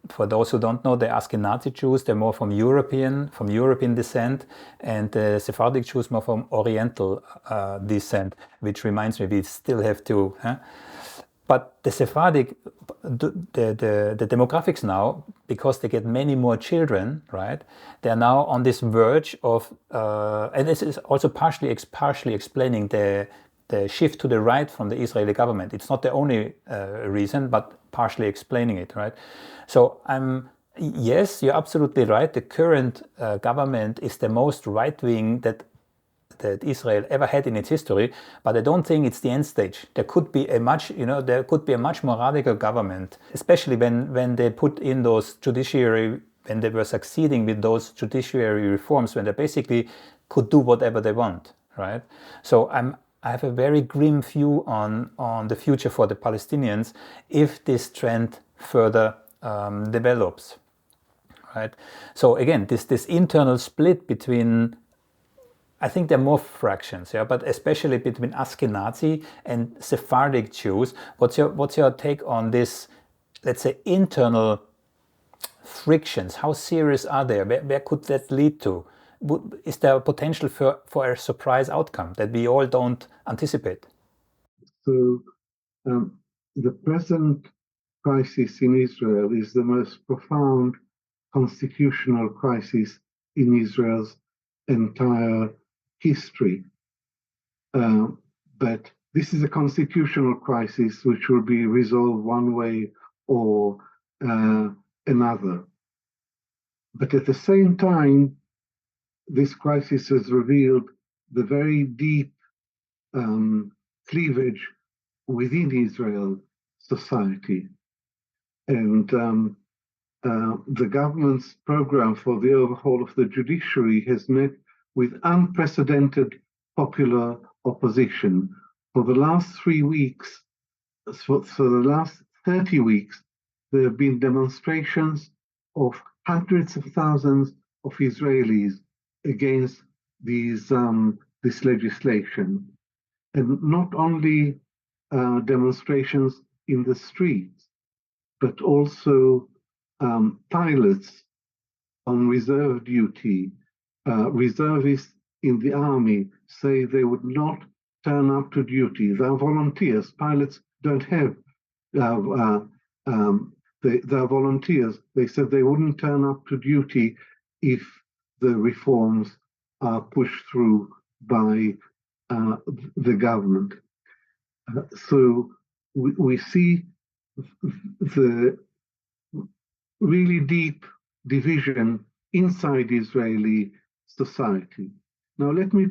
for those who don't know, the Ashkenazi Jews, they're more from European descent, and the Sephardic Jews more from Oriental descent, which reminds me, we still have to... But the Sephardic, the demographics now, because they get many more children, right? They are now on this verge of, and this is also partially explaining the shift to the right from the Israeli government. It's not the only reason, but partially explaining it, right? So yes, you're absolutely right. The current government is the most right-wing that Israel ever had in its history, but I don't think it's the end stage. There could be a much more radical government, especially when they put in those judiciary, when they were succeeding with those judiciary reforms, when they basically could do whatever they want, right? So I have a very grim view on the future for the Palestinians if this trend further develops, right? So again, this internal split between, I think there are more fractions, yeah, but especially between Ashkenazi and Sephardic Jews. What's your take on this, let's say, internal frictions? How serious are they? Where could that lead to? Is there a potential for a surprise outcome that we all don't anticipate? So the present crisis in Israel is the most profound constitutional crisis in Israel's entire history. But this is a constitutional crisis which will be resolved one way or another. But at the same time, this crisis has revealed the very deep cleavage within Israel society. And the government's program for the overhaul of the judiciary has met with unprecedented popular opposition. For the last 3 weeks, for the last 30 weeks, there have been demonstrations of hundreds of thousands of Israelis against this legislation. And not only demonstrations in the streets, but also pilots on reserve duty, reservists in the army say they would not turn up to duty. They're volunteers. Pilots don't have, they're volunteers. They said they wouldn't turn up to duty if the reforms are pushed through by the government. So we see the really deep division inside Israeli society. Now, let me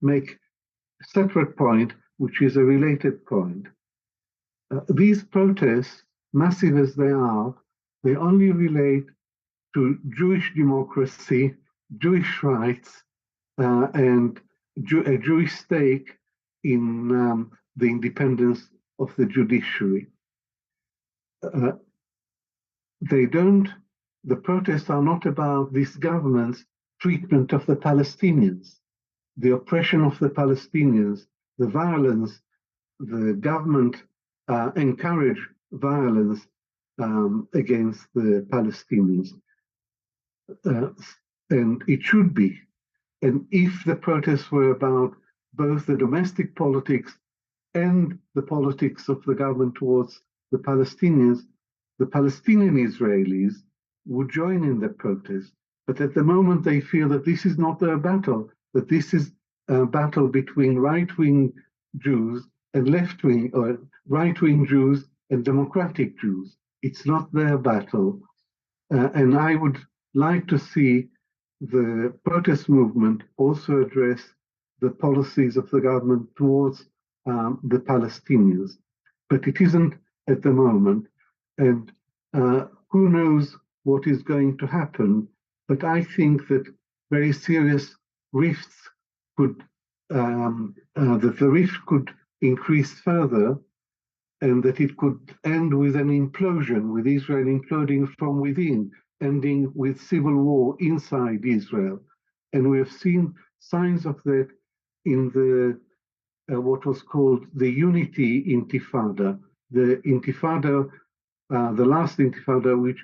make a separate point, which is a related point. These protests, massive as they only relate to Jewish democracy, Jewish rights, and a Jewish stake in the independence of the judiciary. The protests are not about this government's treatment of the Palestinians, the oppression of the Palestinians, the violence. The government encourage violence against the Palestinians. And it should be. And if the protests were about both the domestic politics and the politics of the government towards the Palestinians, the Palestinian Israelis would join in the protest. But at the moment, they feel that this is not their battle, that this is a battle between right-wing Jews and left-wing, or right-wing Jews and democratic Jews. It's not their battle. And I would like to see the protest movement also address the policies of the government towards the Palestinians. But it isn't at the moment. And who knows what is going to happen. But I think that very serious rifts could, that the rift could increase further, and that it could end with an implosion, with Israel imploding from within, ending with civil war inside Israel. And we have seen signs of that in the what was called the Unity Intifada, the Intifada, the last Intifada, which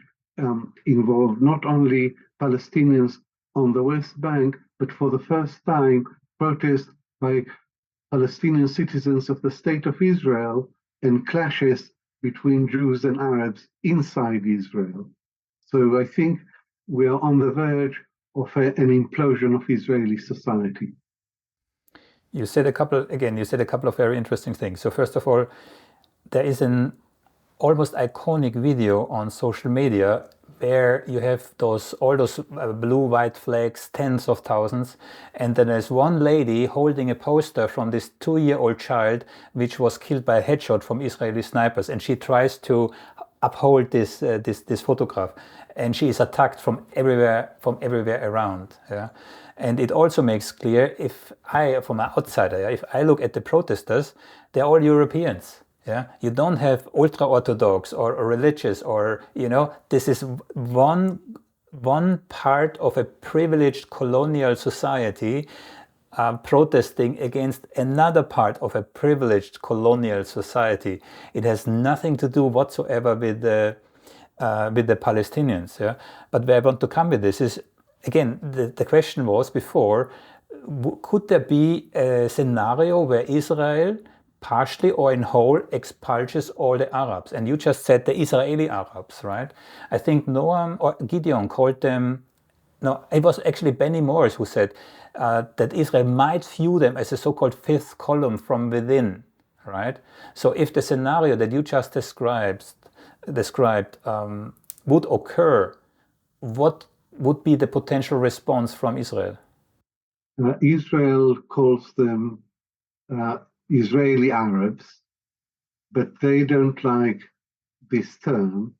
involved not only Palestinians on the West Bank, but for the first time, protests by Palestinian citizens of the State of Israel and clashes between Jews and Arabs inside Israel. So I think we are on the verge of an implosion of Israeli society. You said a couple of very interesting things. So first of all, there is an almost iconic video on social media where you have all those blue-white flags, tens of thousands, and then there's one lady holding a poster from this 2-year-old child which was killed by a headshot from Israeli snipers, and she tries to uphold this photograph, and she is attacked from everywhere around. Yeah? And it also makes clear, if I, from an outsider, if I look at the protesters, they're all Europeans. Yeah, you don't have ultra-Orthodox or religious, or this is one part of a privileged colonial society protesting against another part of a privileged colonial society. It has nothing to do whatsoever with the Palestinians. Yeah, but where I want to come with this is, again, the question was before: could there be a scenario where Israel, partially or in whole, expulses all the Arabs? And you just said the Israeli Arabs, right? I think Noam or Gideon called them, no, it was actually Benny Morris who said that Israel might view them as a so-called fifth column from within, right? So if the scenario that you just described would occur, what would be the potential response from Israel? Israel calls them Israeli Arabs, but they don't like this term.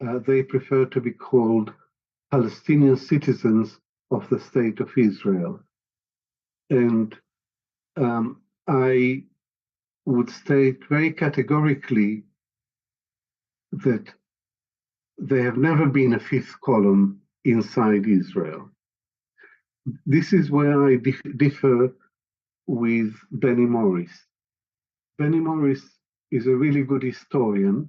They prefer to be called Palestinian citizens of the State of Israel. And I would state very categorically that they have never been a fifth column inside Israel. This is where I differ with Benny Morris. Benny Morris is a really good historian,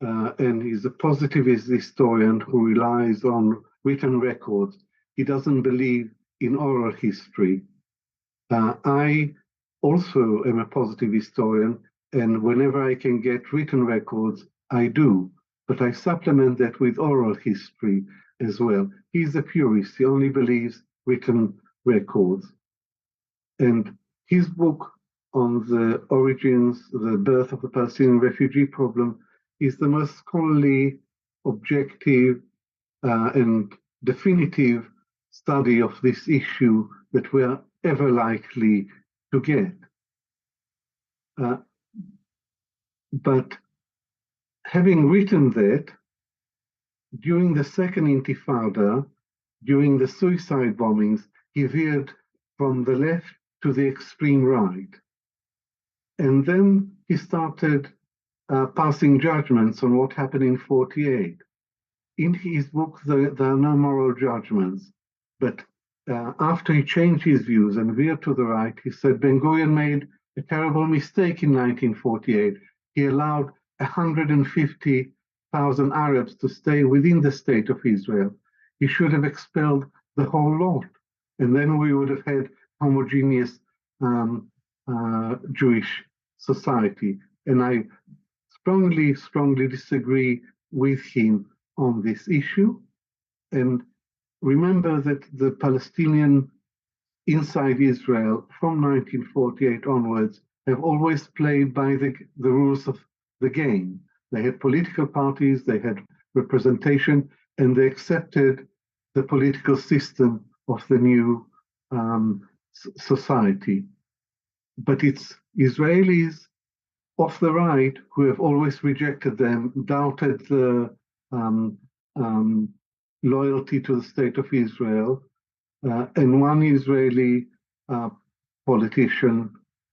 and he's a positivist historian who relies on written records. He doesn't believe in oral history. I also am a positive historian, and whenever I can get written records, I do. But I supplement that with oral history as well. He's a purist. He only believes written records. And his book on the origins, the birth of the Palestinian refugee problem, is the most scholarly objective and definitive study of this issue that we are ever likely to get. But having written that, during the Second Intifada, during the suicide bombings, he veered from the left to the extreme right. And then he started passing judgments on what happened in 48. In his book, there are no moral judgments. But after he changed his views and veered to the right, he said Ben-Gurion made a terrible mistake in 1948. He allowed 150,000 Arabs to stay within the state of Israel. He should have expelled the whole lot. And then we would have had homogeneous Jewish society. And I strongly disagree with him on this issue. And remember that the Palestinian inside Israel from 1948 onwards have always played by the rules of the game. They had political parties, they had representation, and they accepted the political system of the new society. But it's Israelis of the right who have always rejected them, doubted the loyalty to the state of Israel, and one Israeli politician,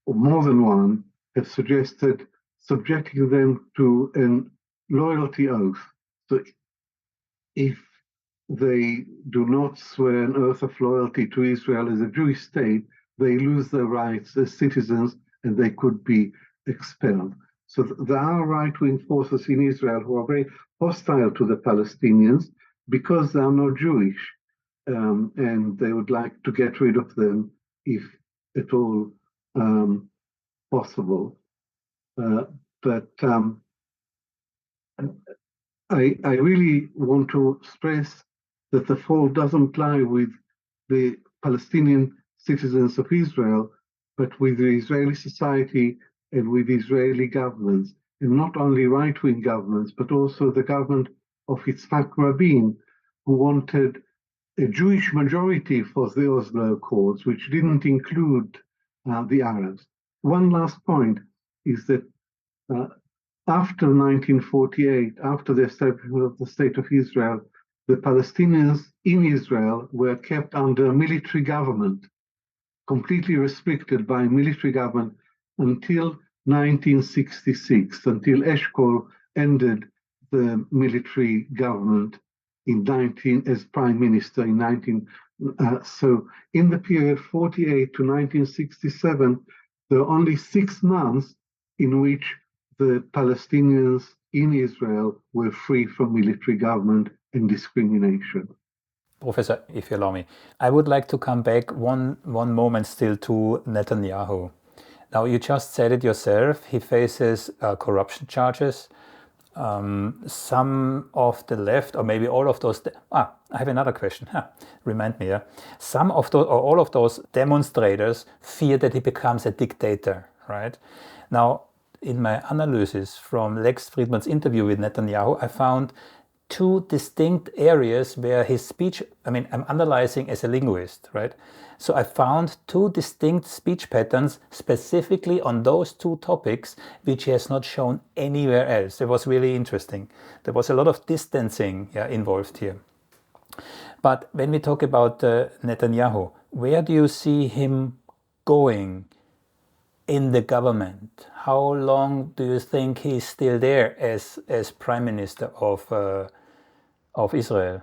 or more than one, have suggested subjecting them to a loyalty oath. So if they do not swear an oath of loyalty to Israel as a Jewish state, they lose their rights as citizens and they could be expelled. So there are right-wing forces in Israel who are very hostile to the Palestinians because they are not Jewish, and they would like to get rid of them if at all possible. But I really want to stress that the fault doesn't lie with the Palestinian citizens of Israel, but with the Israeli society and with Israeli governments, and not only right-wing governments, but also the government of Yitzhak Rabin, who wanted a Jewish majority for the Oslo Accords, which didn't include the Arabs. One last point is that after 1948, after the establishment of the State of Israel, the Palestinians in Israel were kept under military government, completely restricted by military government until 1966, until Eshkol ended the military government as prime minister in 19. So in the period 48 to 1967, there were only 6 months in which the Palestinians in Israel were free from military government and discrimination. Professor, if you allow me, I would like to come back one moment still to Netanyahu. Now, you just said it yourself, he faces corruption charges. Some of the left, or maybe all of those, I have another question, remind me, yeah? Some of those, or all of those demonstrators fear that he becomes a dictator, right? Now, in my analysis from Lex Friedman's interview with Netanyahu, I found 2 distinct areas where his speech, I'm analyzing as a linguist, right? So I found 2 distinct speech patterns specifically on those 2 topics, which he has not shown anywhere else. It was really interesting. There was a lot of distancing involved here. But when we talk about Netanyahu, where do you see him going in the government? How long do you think he's still there as prime minister of Israel?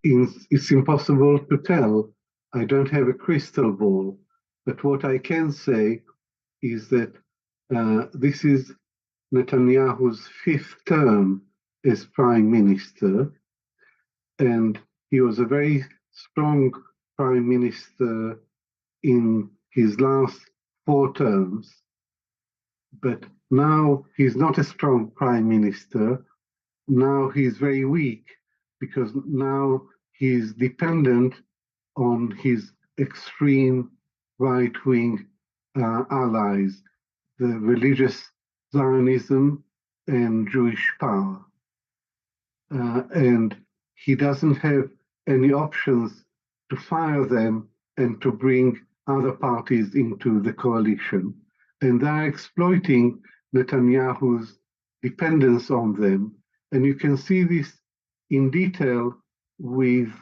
It's impossible to tell. I don't have a crystal ball, but what I can say is that this is Netanyahu's 5th term as prime minister, and he was a very strong prime minister in his last 4 terms. But now he's not a strong prime minister. Now he's very weak because now he's dependent on his extreme right-wing allies, the religious Zionism and Jewish power. and he doesn't have any options to fire them and to bring other parties into the coalition. And they're exploiting Netanyahu's dependence on them. And you can see this in detail with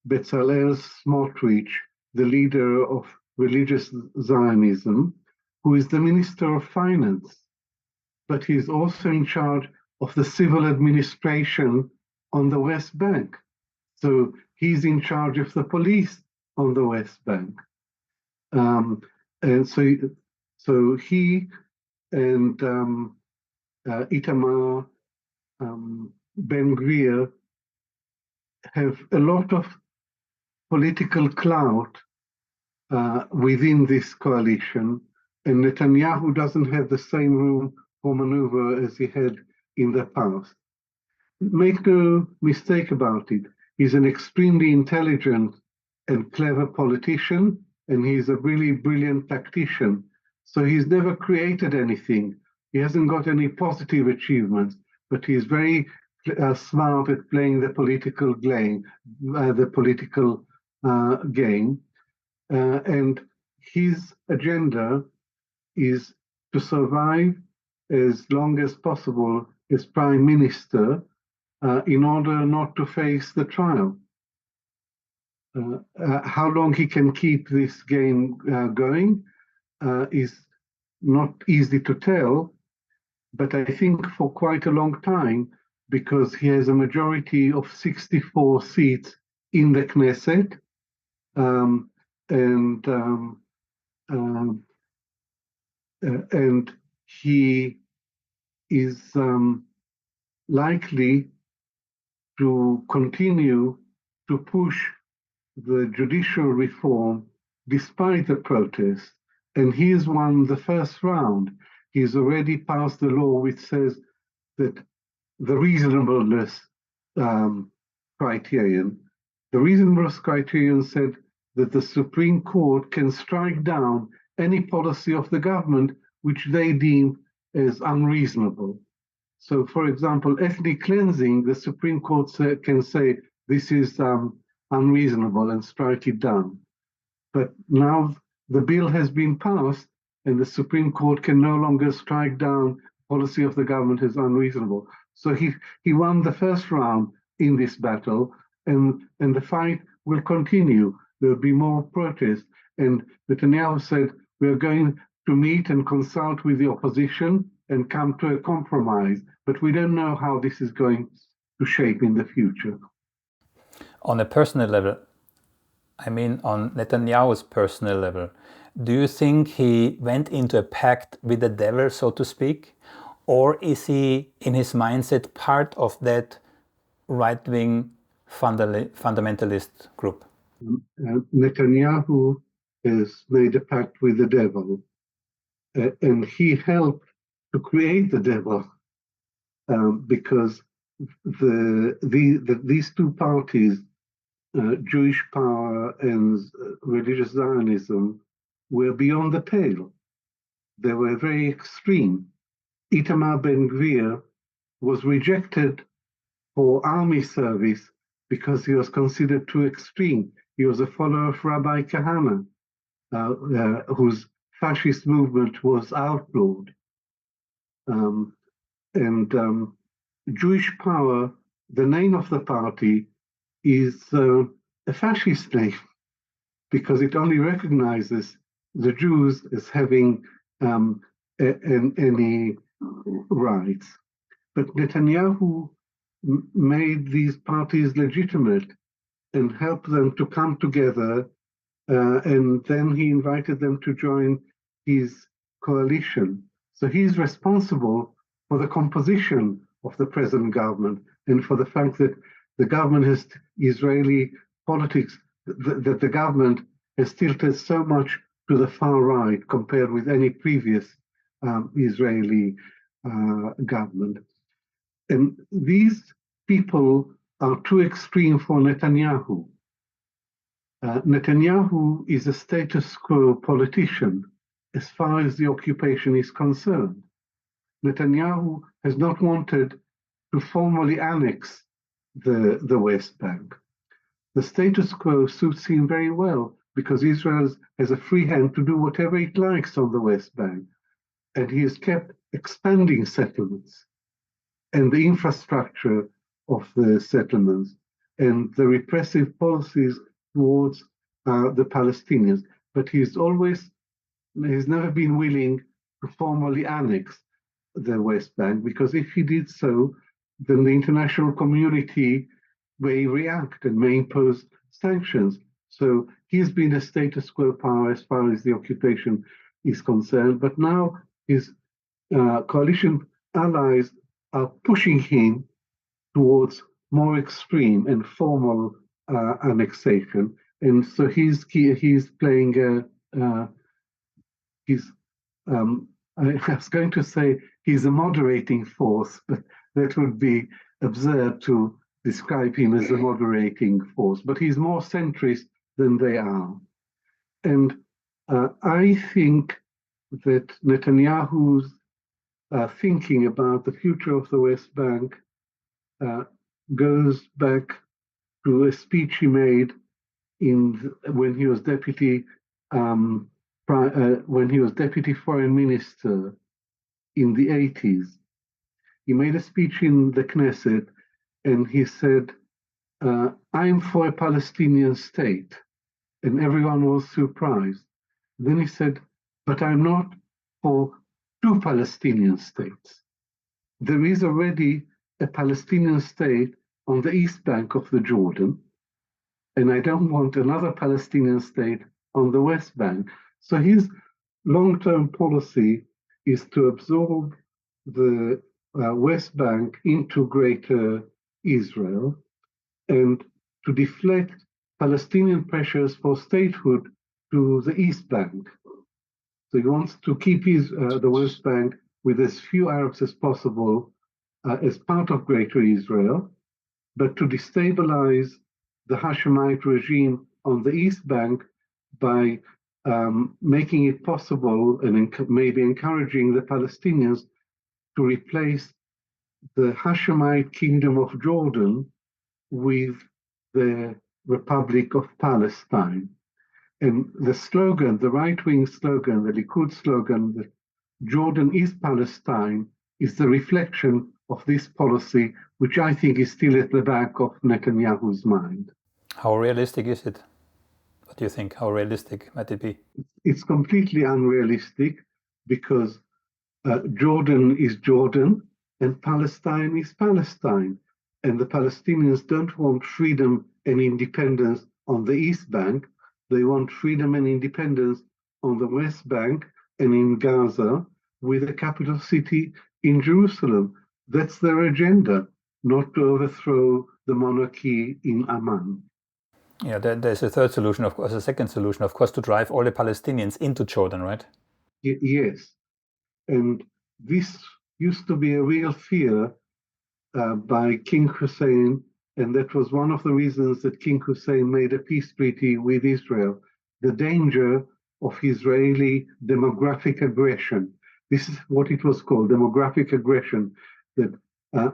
Smotrich, the leader of religious Zionism, who is the Minister of Finance, but he's also in charge of the civil administration on the West Bank. So he's in charge of the police on the West Bank. And so he and Itamar Ben Gvir have a lot of political clout within this coalition, and Netanyahu doesn't have the same room for maneuver as he had in the past. Make no mistake about it, he's an extremely intelligent and clever politician, and he's a really brilliant tactician. So he's never created anything. He hasn't got any positive achievements, but he's very smart at playing the political game, and his agenda is to survive as long as possible as prime minister in order not to face the trial. How long he can keep this game going is not easy to tell, but I think for quite a long time, because he has a majority of 64 seats in the Knesset, and he is likely to continue to push the judicial reform despite the protests. And he has won the first round. He's already passed the law which says that the reasonableness criterion said that the Supreme Court can strike down any policy of the government which they deem as unreasonable. So, for example, ethnic cleansing, the Supreme Court can say this is unreasonable and strike it down. But now the bill has been passed and the Supreme Court can no longer strike down policy of the government as unreasonable. So he won the first round in this battle, and the fight will continue. There'll be more protests. And Netanyahu said, we are going to meet and consult with the opposition and come to a compromise. But we don't know how this is going to shape in the future. On a personal level, I mean on Netanyahu's personal level, do you think he went into a pact with the devil, so to speak? Or is he, in his mindset, part of that right-wing fundamentalist group? Netanyahu has made a pact with the devil, and he helped to create the devil because these two parties, Jewish power and religious Zionism, were beyond the pale. They were very extreme. Itamar Ben Gvir was rejected for army service because he was considered too extreme. He was a follower of Rabbi Kahana, whose fascist movement was outlawed. Jewish power, the name of the party, is a fascist name because it only recognizes the Jews as having any rights. But Netanyahu made these parties legitimate and helped them to come together, and then he invited them to join his coalition. So he's responsible for the composition of the present government and for the fact that the government has Israeli politics, that the government has tilted so much to the far right compared with any previous Israeli government. And these people are too extreme for Netanyahu. Netanyahu is a status quo politician as far as the occupation is concerned. Netanyahu has not wanted to formally annex the West Bank. The status quo suits him very well because Israel has a free hand to do whatever it likes on the West Bank. And he has kept expanding settlements and the infrastructure of the settlements and the repressive policies towards the Palestinians. But he's never been willing to formally annex the West Bank, because if he did so, then the international community may react and may impose sanctions. So he's been a status quo power as far as the occupation is concerned, but now his coalition allies are pushing him towards more extreme and formal annexation, and so he's playing he's I was going to say he's a moderating force, but that would be absurd to describe him as a moderating force. But he's more centrist than they are. And I think that Netanyahu's thinking about the future of the West Bank goes back to a speech he made when he was deputy foreign minister in the 80s. He made a speech in the Knesset and he said, I'm for a Palestinian state. And everyone was surprised. Then he said, but I'm not for two Palestinian states. There is already a Palestinian state on the east bank of the Jordan, and I don't want another Palestinian state on the West Bank. So his long-term policy is to absorb the West Bank into Greater Israel and to deflect Palestinian pressures for statehood to the East Bank. So he wants to keep the West Bank with as few Arabs as possible as part of Greater Israel, but to destabilize the Hashemite regime on the East Bank by making it possible and maybe encouraging the Palestinians to replace the Hashemite Kingdom of Jordan with the Republic of Palestine. And the slogan, the right-wing slogan, the Likud slogan, that Jordan is Palestine, is the reflection of this policy, which I think is still at the back of Netanyahu's mind. How realistic is it? What do you think? How realistic might it be? It's completely unrealistic because Jordan is Jordan and Palestine is Palestine. And the Palestinians don't want freedom and independence on the East Bank. They want freedom and independence on the West Bank and in Gaza, with a capital city in Jerusalem. That's their agenda, not to overthrow the monarchy in Amman. Yeah, there's a third solution, of course, a second solution, of course, to drive all the Palestinians into Jordan, right? Yes. And this used to be a real fear by King Hussein, and that was one of the reasons that King Hussein made a peace treaty with Israel, the danger of Israeli demographic aggression. This is what it was called, demographic aggression, that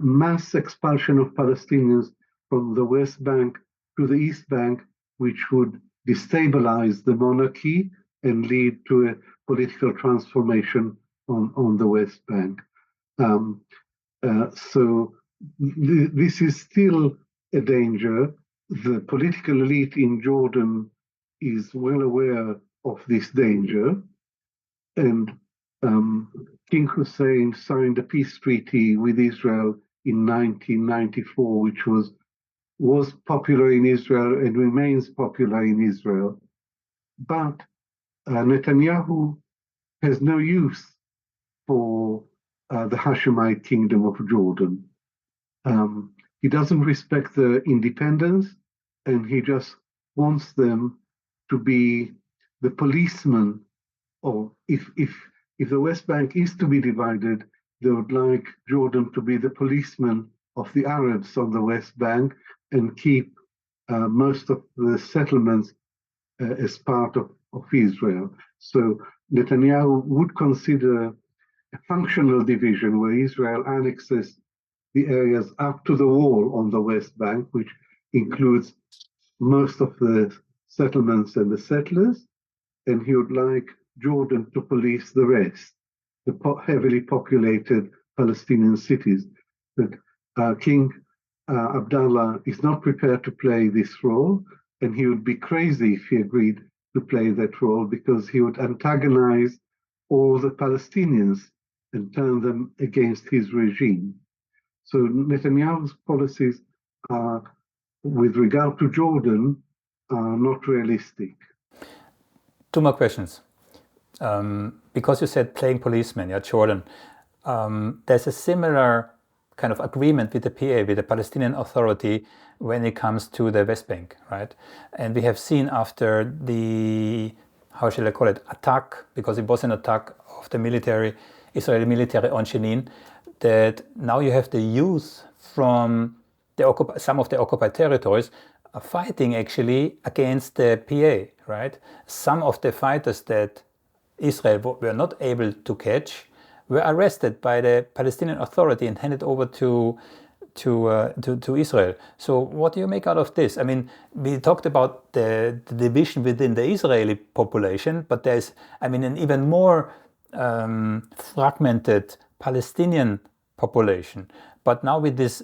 mass expulsion of Palestinians from the West Bank to the East Bank, which would destabilize the monarchy and lead to a political transformation on the West Bank. So this is still a danger. The political elite in Jordan is well aware of this danger, and King Hussein signed a peace treaty with Israel in 1994, which was popular in Israel and remains popular in Israel. But Netanyahu has no use for the Hashemite Kingdom of Jordan. He doesn't respect their independence, and he just wants them to be the policeman. Or if the West Bank is to be divided, they would like Jordan to be the policeman of the Arabs on the West Bank and keep most of the settlements as part of Israel. So Netanyahu would consider a functional division where Israel annexes the areas up to the wall on the West Bank, which includes most of the settlements and the settlers, and he would like Jordan to police the rest, the heavily populated Palestinian cities. But King Abdullah is not prepared to play this role, and he would be crazy if he agreed to play that role, because he would antagonize all the Palestinians and turn them against his regime. So Netanyahu's policies are, with regard to Jordan, are not realistic. Two more questions. Because you said playing policeman, Jordan, there's a similar kind of agreement with the PA, with the Palestinian Authority, when it comes to the West Bank, right? And we have seen after the, how shall I call it, attack, because it was an attack of the military, Israeli military on Jenin, that now you have the youth from the some of the occupied territories are fighting actually against the PA, right? Some of the fighters that Israel were not able to catch were arrested by the Palestinian Authority and handed over to Israel. So what do you make out of this? I mean, we talked about the division within the Israeli population, but there's, I mean, an even more fragmented Palestinian population. But now with this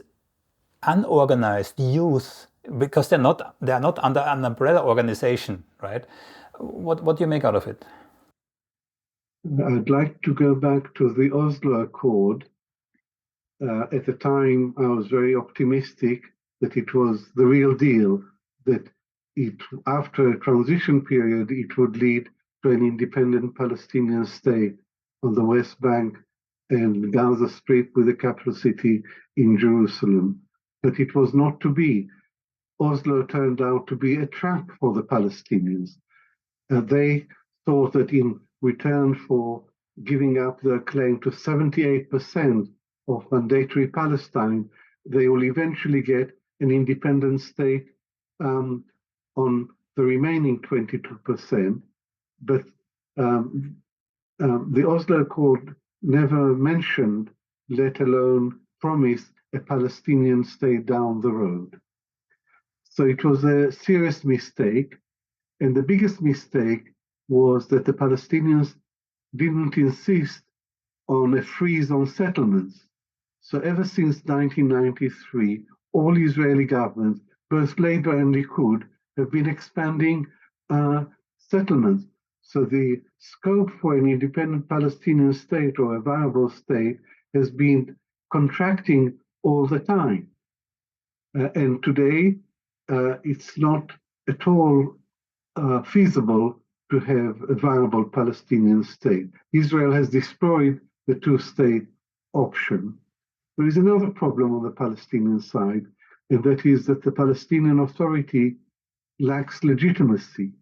unorganized youth, because they're not under an umbrella organization, right? What do you make out of it? I'd like to go back to the Oslo Accord. At the time, I was very optimistic that it was the real deal, that after a transition period, it would lead to an independent Palestinian state on the West Bank and Gaza Strip, with the capital city in Jerusalem. But it was not to be. Oslo turned out to be a trap for the Palestinians. They thought that in return for giving up their claim to 78% of mandatory Palestine, they will eventually get an independent state on the remaining 22%. But the Oslo Accord never mentioned, let alone promised, a Palestinian state down the road. So it was a serious mistake. And the biggest mistake was that the Palestinians didn't insist on a freeze on settlements. So ever since 1993, all Israeli governments, both Labour and Likud, have been expanding settlements. So the scope for an independent Palestinian state or a viable state has been contracting all the time. And today, it's not at all feasible to have a viable Palestinian state. Israel has destroyed the two-state option. There is another problem on the Palestinian side, and that is that the Palestinian Authority lacks legitimacy.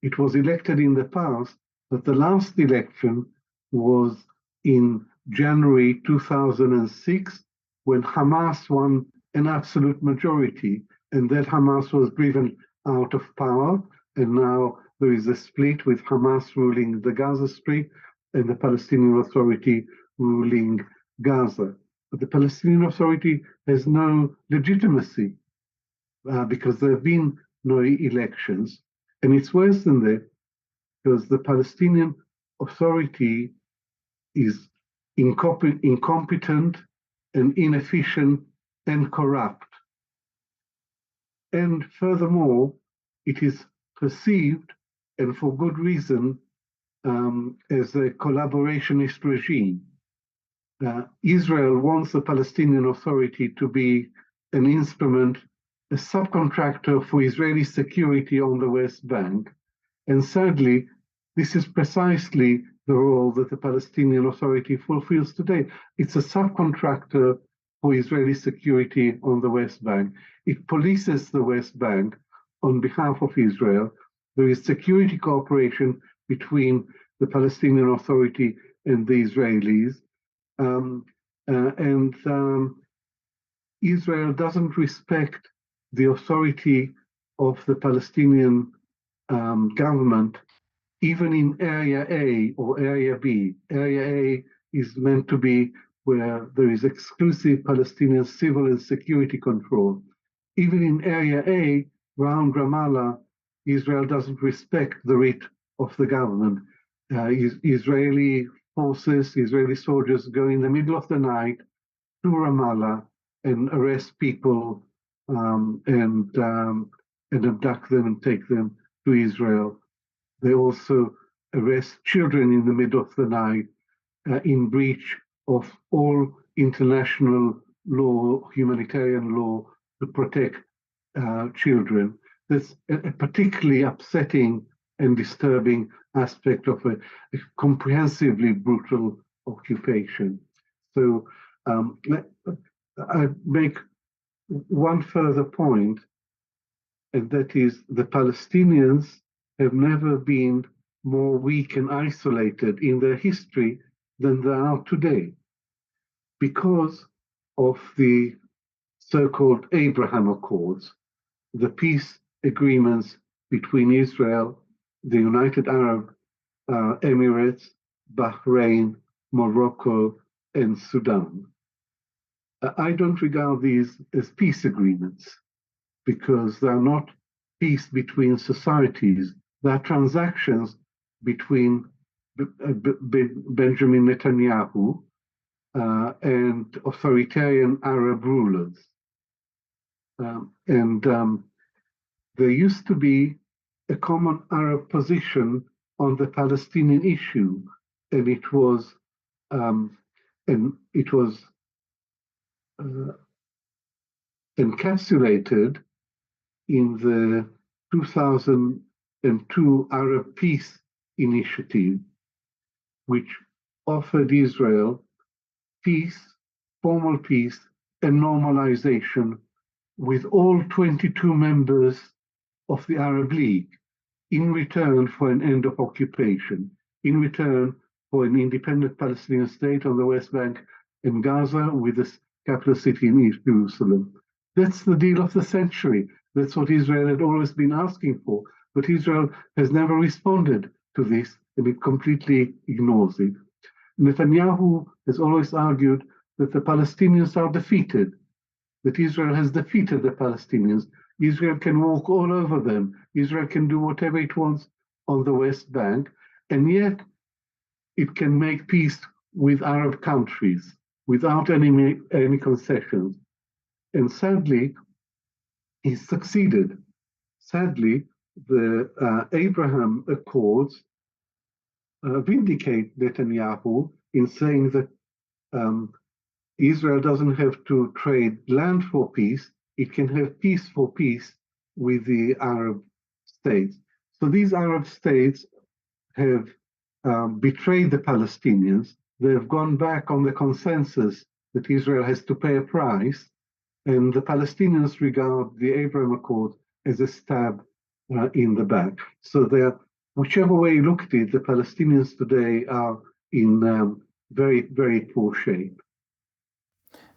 It was elected in the past, but the last election was in January 2006, when Hamas won an absolute majority, and that Hamas was driven out of power, and now there is a split with Hamas ruling the Gaza Strip and the Palestinian Authority ruling Gaza. But the Palestinian Authority has no legitimacy because there have been no elections. And it's worse than that, because the Palestinian Authority is incompetent and inefficient and corrupt. And furthermore, it is perceived, and for good reason, as a collaborationist regime. Israel wants the Palestinian Authority to be an instrument, a subcontractor for Israeli security on the West Bank. And sadly, this is precisely the role that the Palestinian Authority fulfills today. It's a subcontractor for Israeli security on the West Bank. It polices the West Bank on behalf of Israel. There is security cooperation between the Palestinian Authority and the Israelis. Israel doesn't respect the authority of the Palestinian government, even in Area A or Area B. Area A is meant to be where there is exclusive Palestinian civil and security control. Even in Area A, around Ramallah, Israel doesn't respect the writ of the government. Israeli forces, Israeli soldiers go in the middle of the night to Ramallah and arrest people and abduct them and take them to Israel. They also arrest children in the middle of the night in breach of all international law, humanitarian law to protect children. That's a particularly upsetting and disturbing aspect of a comprehensively brutal occupation. So I make one further point, and that is the Palestinians have never been more weak and isolated in their history than they are today, because of the so-called Abraham Accords, the peace agreements between Israel, the United Arab Emirates, Bahrain, Morocco, and Sudan. I don't regard these as peace agreements because they are not peace between societies. They are transactions between Benjamin Netanyahu and authoritarian Arab rulers. There used to be a common Arab position on the Palestinian issue, and it was encapsulated in the 2002 Arab Peace Initiative, which offered Israel peace, formal peace, and normalization with all 22 members of the Arab League in return for an end of occupation, in return for an independent Palestinian state on the West Bank and Gaza with the capital city in East Jerusalem. That's the deal of the century. That's what Israel had always been asking for. But Israel has never responded to this, and it completely ignores it. Netanyahu has always argued that the Palestinians are defeated, that Israel has defeated the Palestinians. Israel can walk all over them. Israel can do whatever it wants on the West Bank, and yet it can make peace with Arab countries without any concessions. And sadly, he succeeded. Sadly, the Abraham Accords vindicate Netanyahu in saying that Israel doesn't have to trade land for peace, it can have peace for peace with the Arab states. So these Arab states have betrayed the Palestinians. They have gone back on the consensus that Israel has to pay a price, and the Palestinians regard the Abraham Accord as a stab in the back. So they're, whichever way you look at it, the Palestinians today are in very, very poor shape.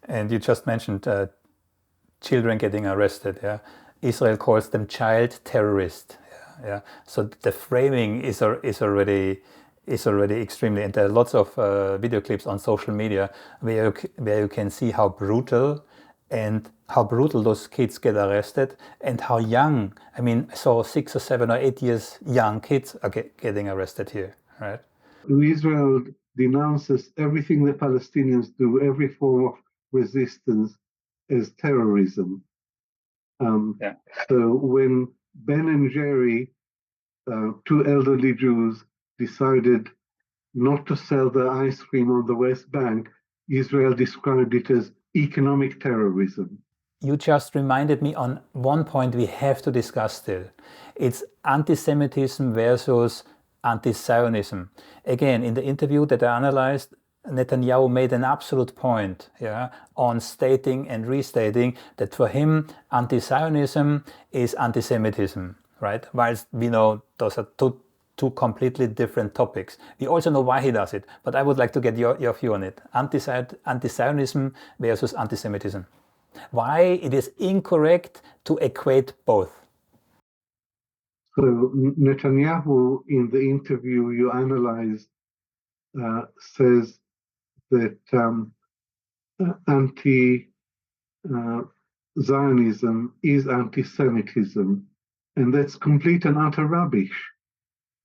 And you just mentioned children getting arrested. Yeah, Israel calls them child terrorists. Yeah. So the framing is already extremely. And there are lots of video clips on social media where you can see how brutal those kids get arrested and how young. I mean, I saw 6 or 7 or 8 years young kids are getting arrested here, right? Israel denounces everything the Palestinians do, every form of resistance, as terrorism. So when Ben and Jerry, two elderly Jews, decided not to sell their ice cream on the West Bank, Israel described it as economic terrorism. You just reminded me on one point we have to discuss still. It's anti-Semitism versus anti-Zionism. Again, in the interview that I analyzed, Netanyahu made an absolute point on stating and restating that for him, anti-Zionism is anti-Semitism, right? Whilst we know those are two completely different topics. We also know why he does it, but I would like to get your view on it. Anti-Zionism versus anti-Semitism. Why it is incorrect to equate both. So Netanyahu, in the interview you analyzed, says that anti-Zionism is anti-Semitism, and that's complete and utter rubbish.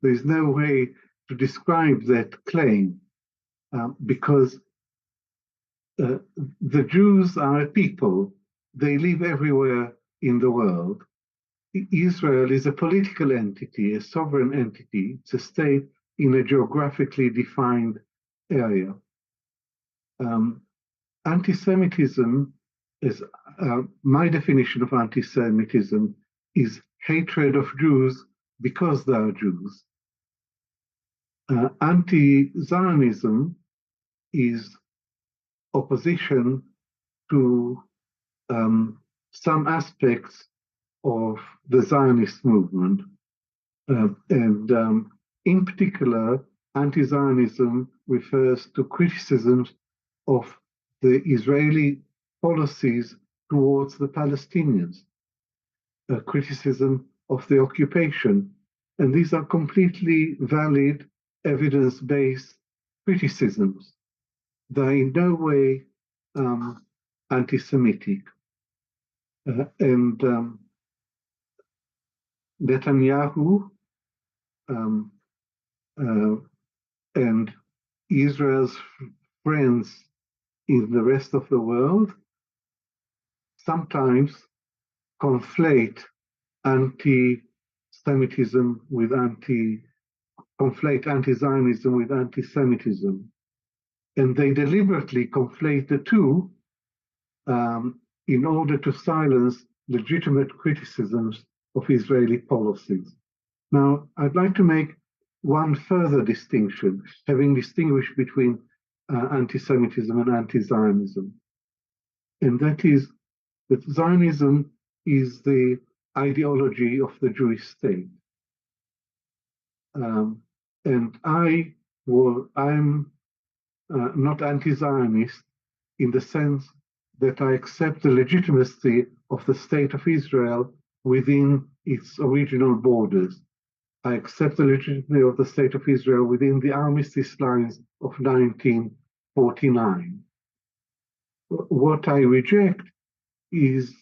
There's no way to describe that claim because the Jews are a people. They live everywhere in the world. Israel is a political entity, a sovereign entity. It's a state in a geographically defined area. Anti-Semitism is, my definition of anti-Semitism is hatred of Jews because they are Jews. Anti-Zionism is opposition to some aspects of the Zionist movement. And in particular, anti-Zionism refers to criticisms of the Israeli policies towards the Palestinians, a criticism of the occupation. And these are completely valid, evidence-based criticisms. They're in no way anti-Semitic. And Netanyahu and Israel's friends in the rest of the world sometimes conflate anti-Semitism with conflate anti-Zionism with anti-Semitism. And they deliberately conflate the two in order to silence legitimate criticisms of Israeli policies. Now, I'd like to make one further distinction, having distinguished between anti-Semitism and anti-Zionism. And that is that Zionism is the ideology of the Jewish state. And I'm not anti-Zionist in the sense that I accept the legitimacy of the state of Israel within its original borders. I accept the legitimacy of the state of Israel within the armistice lines of 1949. What I reject is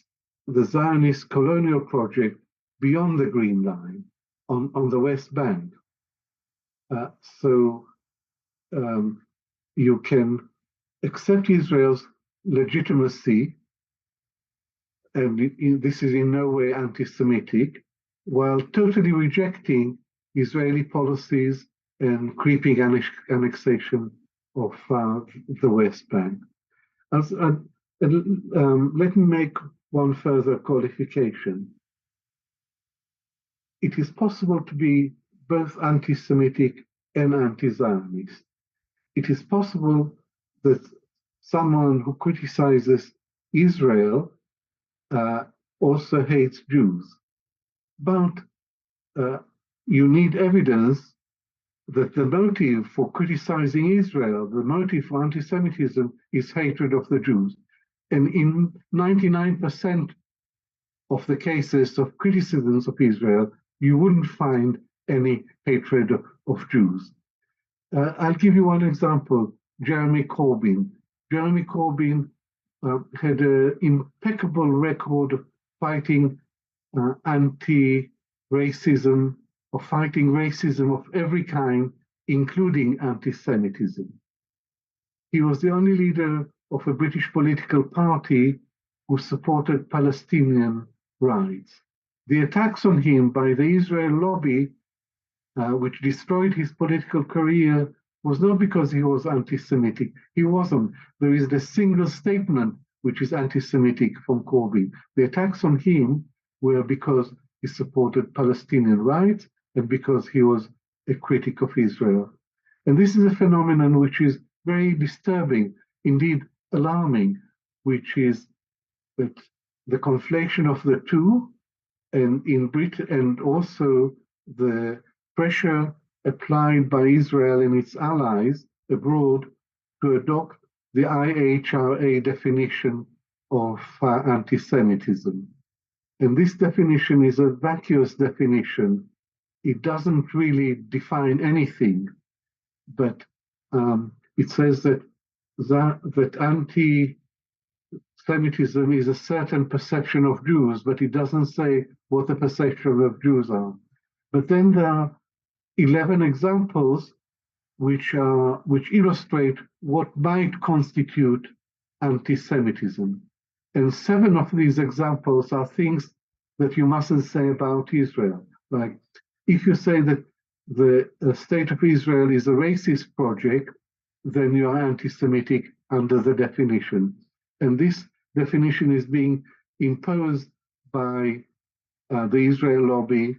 the Zionist colonial project beyond the Green Line on the West Bank. So you can accept Israel's legitimacy, and this is in no way anti-Semitic, while totally rejecting Israeli policies and creeping annexation of the West Bank. Let me make one further qualification. It is possible to be both anti-Semitic and anti-Zionist. It is possible that someone who criticizes Israel also hates Jews. But you need evidence that the motive for criticizing Israel, the motive for anti-Semitism, is hatred of the Jews. And in 99% of the cases of criticisms of Israel, you wouldn't find any hatred of Jews. I'll give you one example, Jeremy Corbyn. Jeremy Corbyn had an impeccable record of fighting anti-racism, of fighting racism of every kind, including anti-Semitism. He was the only leader of a British political party who supported Palestinian rights. The attacks on him by the Israel lobby, which destroyed his political career, was not because he was anti-Semitic. He wasn't. There is the single statement which is anti-Semitic from Corbyn. The attacks on him were because he supported Palestinian rights and because he was a critic of Israel. And this is a phenomenon which is very disturbing, indeed alarming, which is that the conflation of the two, and in Britain, and also the pressure applied by Israel and its allies abroad to adopt the IHRA definition of anti-Semitism. And this definition is a vacuous definition. It doesn't really define anything, but it says that Semitism is a certain perception of Jews, but it doesn't say what the perception of Jews are. But then there are 11 examples which illustrate what might constitute anti-Semitism. And 7 of these examples are things that you mustn't say about Israel. Like, if you say that the state of Israel is a racist project, then you are anti-Semitic under the definition. And this definition is being imposed by the Israel lobby,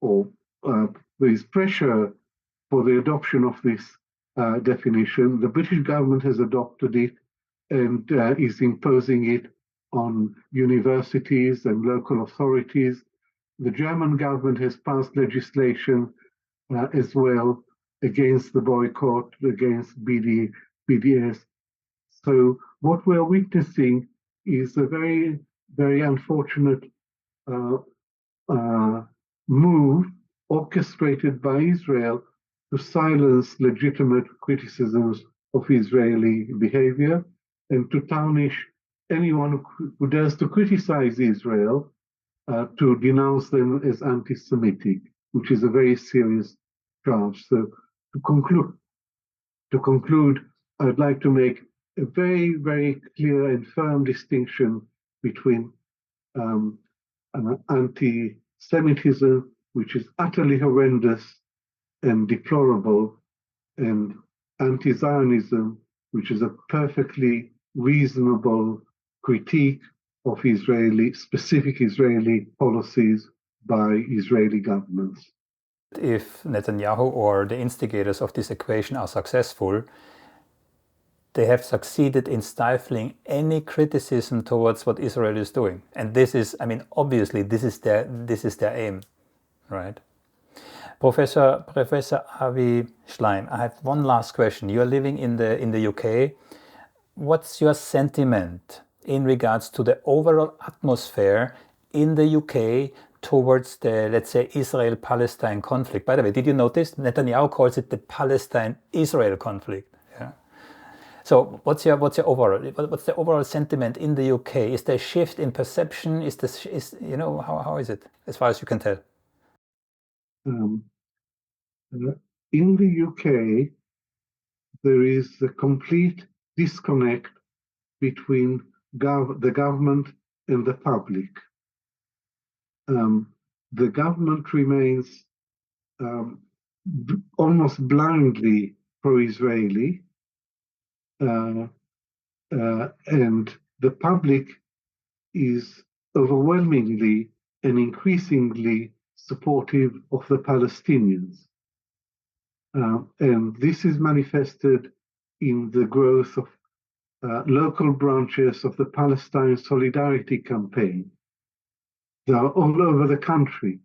or there is pressure for the adoption of this definition. The British government has adopted it and is imposing it on universities and local authorities. The German government has passed legislation as well against the boycott, against BDS. So what we're witnessing is a very, very unfortunate move orchestrated by Israel to silence legitimate criticisms of Israeli behavior and to tarnish anyone who dares to criticize Israel, to denounce them as anti-Semitic, which is a very serious charge. So to conclude, I'd like to make a very, very clear and firm distinction between anti-Semitism, which is utterly horrendous and deplorable, and anti-Zionism, which is a perfectly reasonable critique of specific Israeli policies by Israeli governments. If Netanyahu or the instigators of this equation are successful, they have succeeded in stifling any criticism towards what Israel is doing. And this is, I mean, obviously, this is their aim, right? Professor Avi Shlaim, I have one last question. You are living in the UK. What's your sentiment in regards to the overall atmosphere in the UK towards the, let's say, Israel-Palestine conflict? By the way, did you notice Netanyahu calls it the Palestine-Israel conflict? Yeah. So what's the overall sentiment in the UK? Is there a shift in perception? How is it as far as you can tell? In the UK, there is a complete disconnect between the government and the public. The government remains almost blindly pro-Israeli, and the public is overwhelmingly and increasingly supportive of the Palestinians. And this is manifested in the growth of local branches of the Palestine Solidarity Campaign. They are all over the country.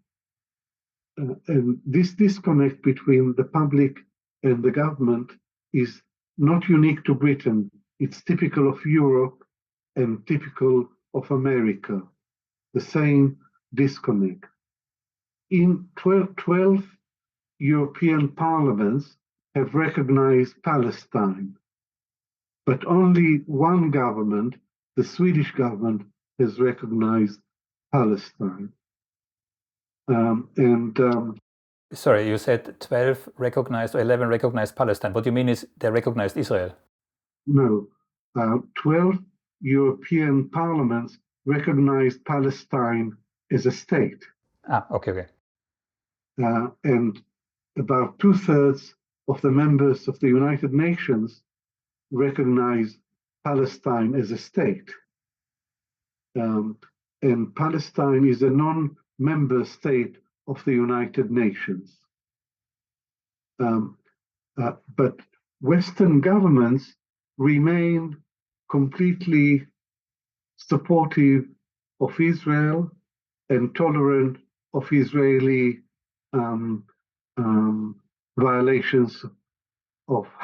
And this disconnect between the public and the government is not unique to Britain. It's typical of Europe and typical of America, the same disconnect. In 12 European parliaments have recognized Palestine, but only one government, the Swedish government, has recognized Palestine. Sorry, you said 12 recognized or 11 recognized Palestine. What you mean is they recognized Israel? No, 12 European parliaments recognized Palestine as a state. Okay. And about 2/3 of the members of the United Nations recognize Palestine as a state. And Palestine is a non-member state of the United Nations. But Western governments remain completely supportive of Israel and tolerant of Israeli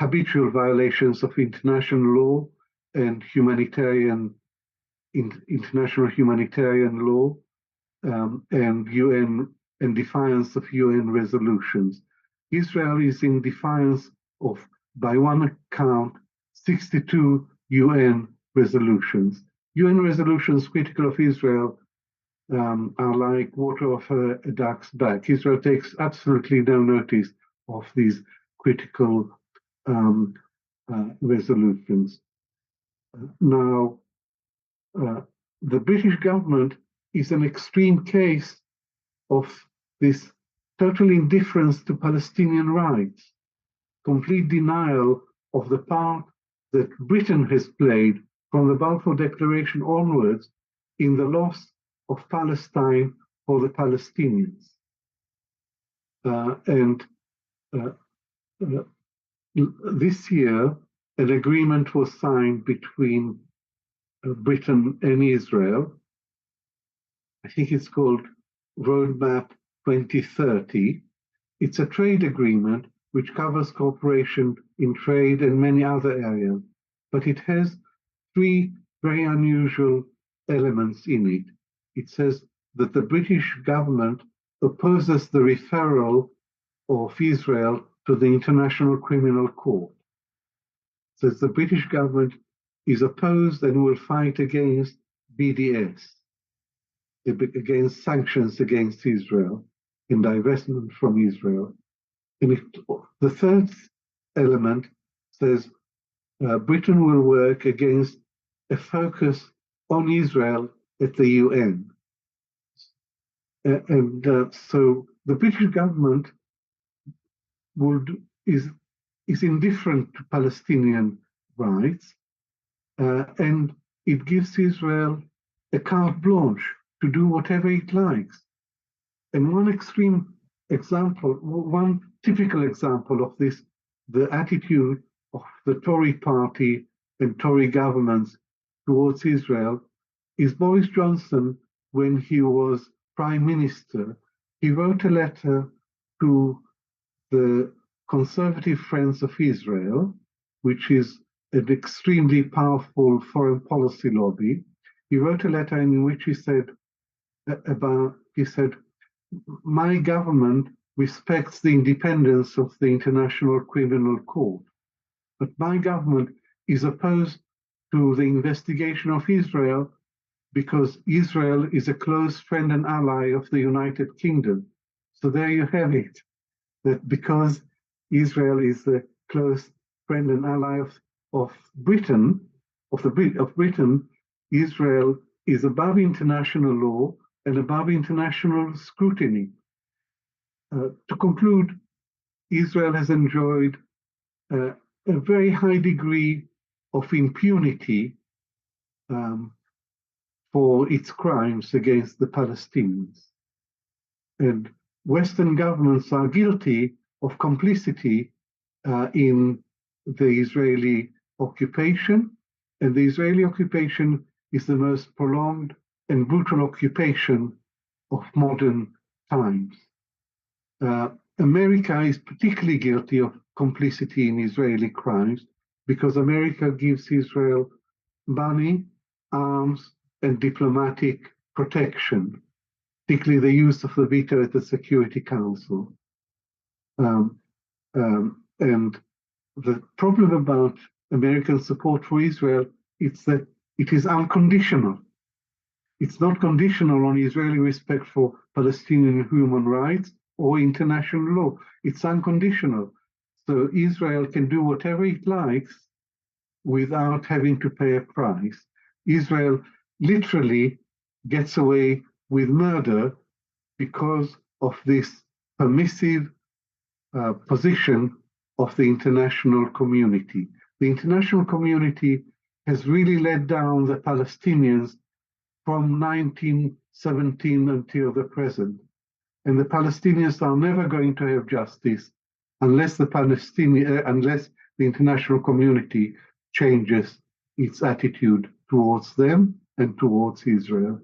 habitual violations of international law and international humanitarian law, and defiance of UN resolutions. Israel is in defiance of, by one account, 62 UN resolutions. UN resolutions critical of Israel are like water off a duck's back. Israel takes absolutely no notice of these critical resolutions. Now, the British government is an extreme case of this total indifference to Palestinian rights, complete denial of the part that Britain has played from the Balfour Declaration onwards in the loss of Palestine for the Palestinians. This year, an agreement was signed between Britain and Israel. I think it's called Roadmap 2030. It's a trade agreement which covers cooperation in trade and many other areas, but it has three very unusual elements in it. It says that the British government opposes the referral of Israel to the International Criminal Court. It says the British government is opposed and will fight against BDS, against sanctions against Israel and divestment from Israel. And the third element says Britain will work against a focus on Israel at the UN. So the British government is indifferent to Palestinian rights, and it gives Israel a carte blanche to do whatever it likes. And one extreme example, one typical example of this, the attitude of the Tory party and Tory governments towards Israel, is Boris Johnson when he was Prime Minister. He wrote a letter to the Conservative Friends of Israel, which is an extremely powerful foreign policy lobby. He wrote a letter in which he said, my government respects the independence of the International Criminal Court, but my government is opposed to the investigation of Israel because Israel is a close friend and ally of the United Kingdom. So there you have it, that because Israel is a close friend and ally of Britain, Israel is above international law and above international scrutiny. To conclude, Israel has enjoyed a very high degree of impunity for its crimes against the Palestinians. And Western governments are guilty of complicity in the Israeli occupation, and the Israeli occupation is the most prolonged and brutal occupation of modern times. America is particularly guilty of complicity in Israeli crimes because America gives Israel money, arms, and diplomatic protection, particularly the use of the veto at the Security Council. And the problem about American support for Israel is that it is unconditional. It's not conditional on Israeli respect for Palestinian human rights or international law. It's unconditional. So Israel can do whatever it likes without having to pay a price. Israel literally gets away with murder because of this permissive position of the international community. The international community has really let down the Palestinians from 1917 until the present. And the Palestinians are never going to have justice unless the international community changes its attitude towards them and towards Israel.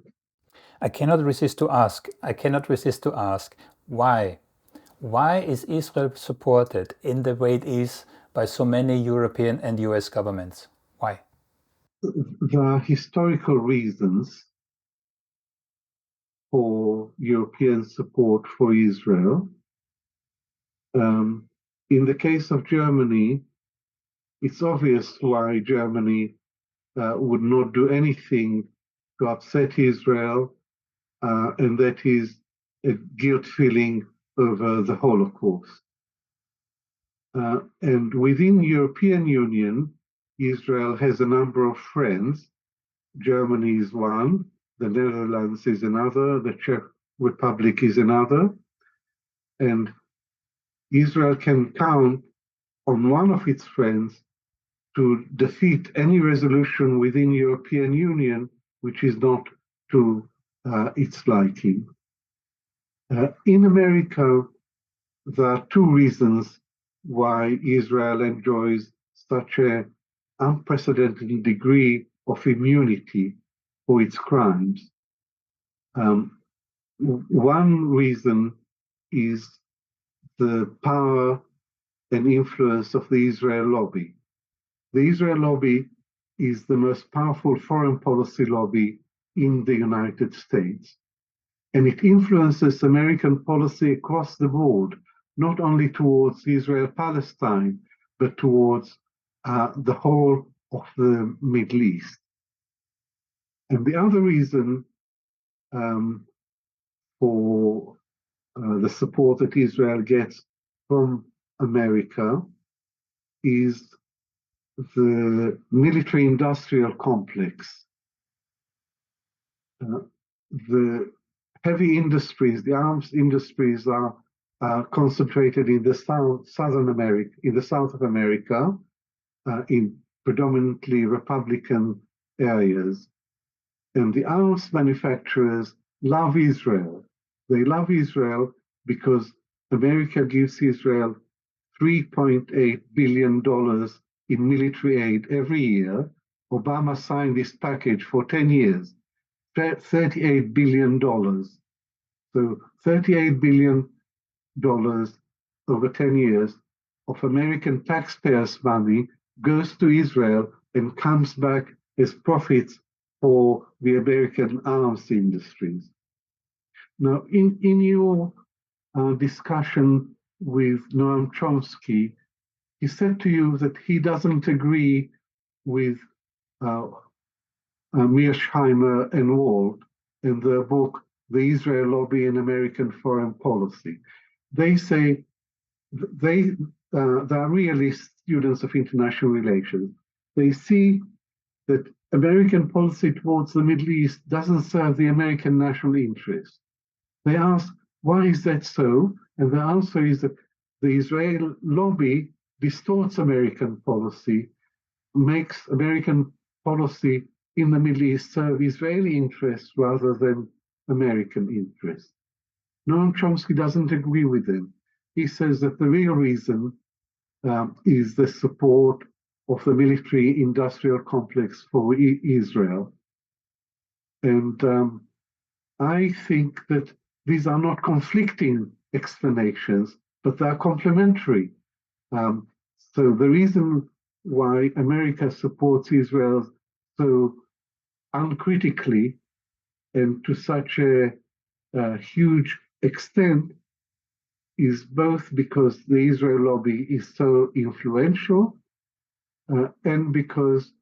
I cannot resist to ask, why? Why is Israel supported in the way it is by so many European and US governments? Why? There are historical reasons for European support for Israel. In the case of Germany, it's obvious why Germany would not do anything to upset Israel, and that is a guilt feeling over the Holocaust. And within the European Union, Israel has a number of friends. Germany is one, the Netherlands is another, the Czech Republic is another, and Israel can count on one of its friends to defeat any resolution within the European Union which is not to its liking. In America, there are two reasons why Israel enjoys such an unprecedented degree of immunity for its crimes. One reason is the power and influence of the Israel lobby. The Israel lobby is the most powerful foreign policy lobby in the United States. And it influences American policy across the board, not only towards Israel-Palestine, but towards the whole of the Middle East. And the other reason for the support that Israel gets from America is the military-industrial complex. The heavy industries, the arms industries are concentrated in the southern America, in the south of America, in predominantly Republican areas. And the arms manufacturers love Israel. They love Israel because America gives Israel $3.8 billion in military aid every year. Obama signed this package for 10 years, $38 billion. So $38 billion over 10 years of American taxpayers' money goes to Israel and comes back as profits for the American arms industries. Now, in your discussion with Noam Chomsky, he said to you that he doesn't agree with Mearsheimer and Wald in their book, The Israel Lobby in American Foreign Policy. They say they are realist students of international relations. They see that American policy towards the Middle East doesn't serve the American national interest. They ask, why is that so? And the answer is that the Israel lobby distorts American policy, makes American policy in the Middle East serve Israeli interests rather than American interests. Noam Chomsky doesn't agree with them. He says that the real reason is the support of the military-industrial complex for Israel. And I think that these are not conflicting explanations, but they are complementary. So the reason why America supports Israel so uncritically and to such a huge extent is both because the Israel lobby is so influential and because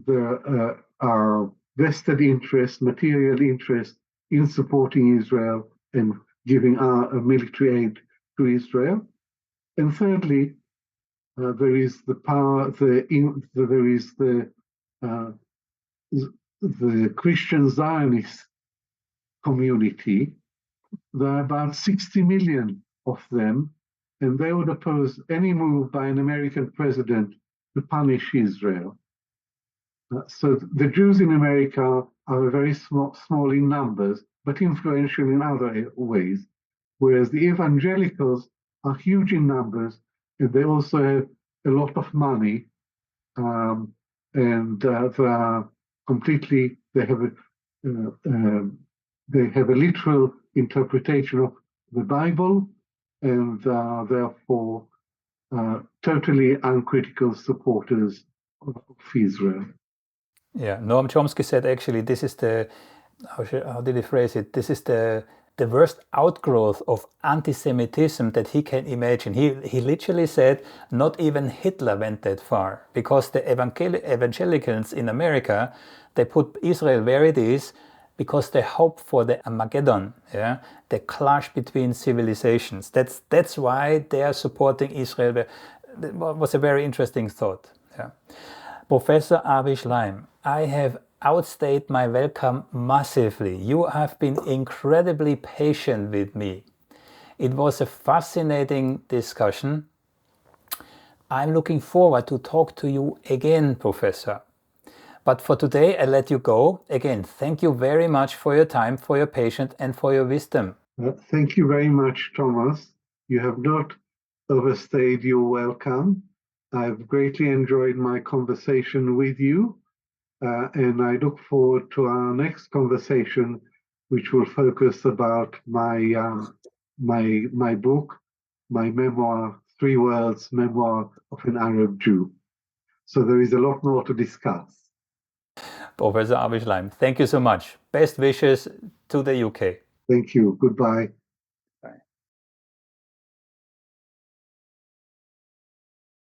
there are vested interests, material interests in supporting Israel and giving our military aid to Israel. And thirdly, there is the power, there is the Christian Zionist community. There are about 60 million of them, and they would oppose any move by an American president to punish Israel. So the Jews in America are very small in numbers, but influential in other ways, whereas the evangelicals are huge in numbers, and they also have a lot of money, and they are completely, they have a literal interpretation of the Bible, and therefore totally uncritical supporters of Israel. Yeah, Noam Chomsky said actually this is the, how did he phrase it? This is the the worst outgrowth of anti-Semitism that he can imagine. He literally said not even Hitler went that far, because the evangelicals in America, they put Israel where it is because they hope for the Armageddon, the clash between civilizations. That's why they are supporting Israel. That was a very interesting thought. Professor Avi Shlaim, I have outstayed my welcome massively. You have been incredibly patient with me. It was a fascinating discussion. I'm looking forward to talk to you again, Professor. But for today, I let you go. Again, thank you very much for your time, for your patience, and for your wisdom. Thank you very much, Thomas. You have not overstayed your welcome. I've greatly enjoyed my conversation with you, and I look forward to our next conversation, which will focus about my book, my memoir, 3 Worlds, Memoir of an Arab Jew. So there is a lot more to discuss. Professor Avi Shlaim, thank you so much. Best wishes to the UK. Thank you. Goodbye.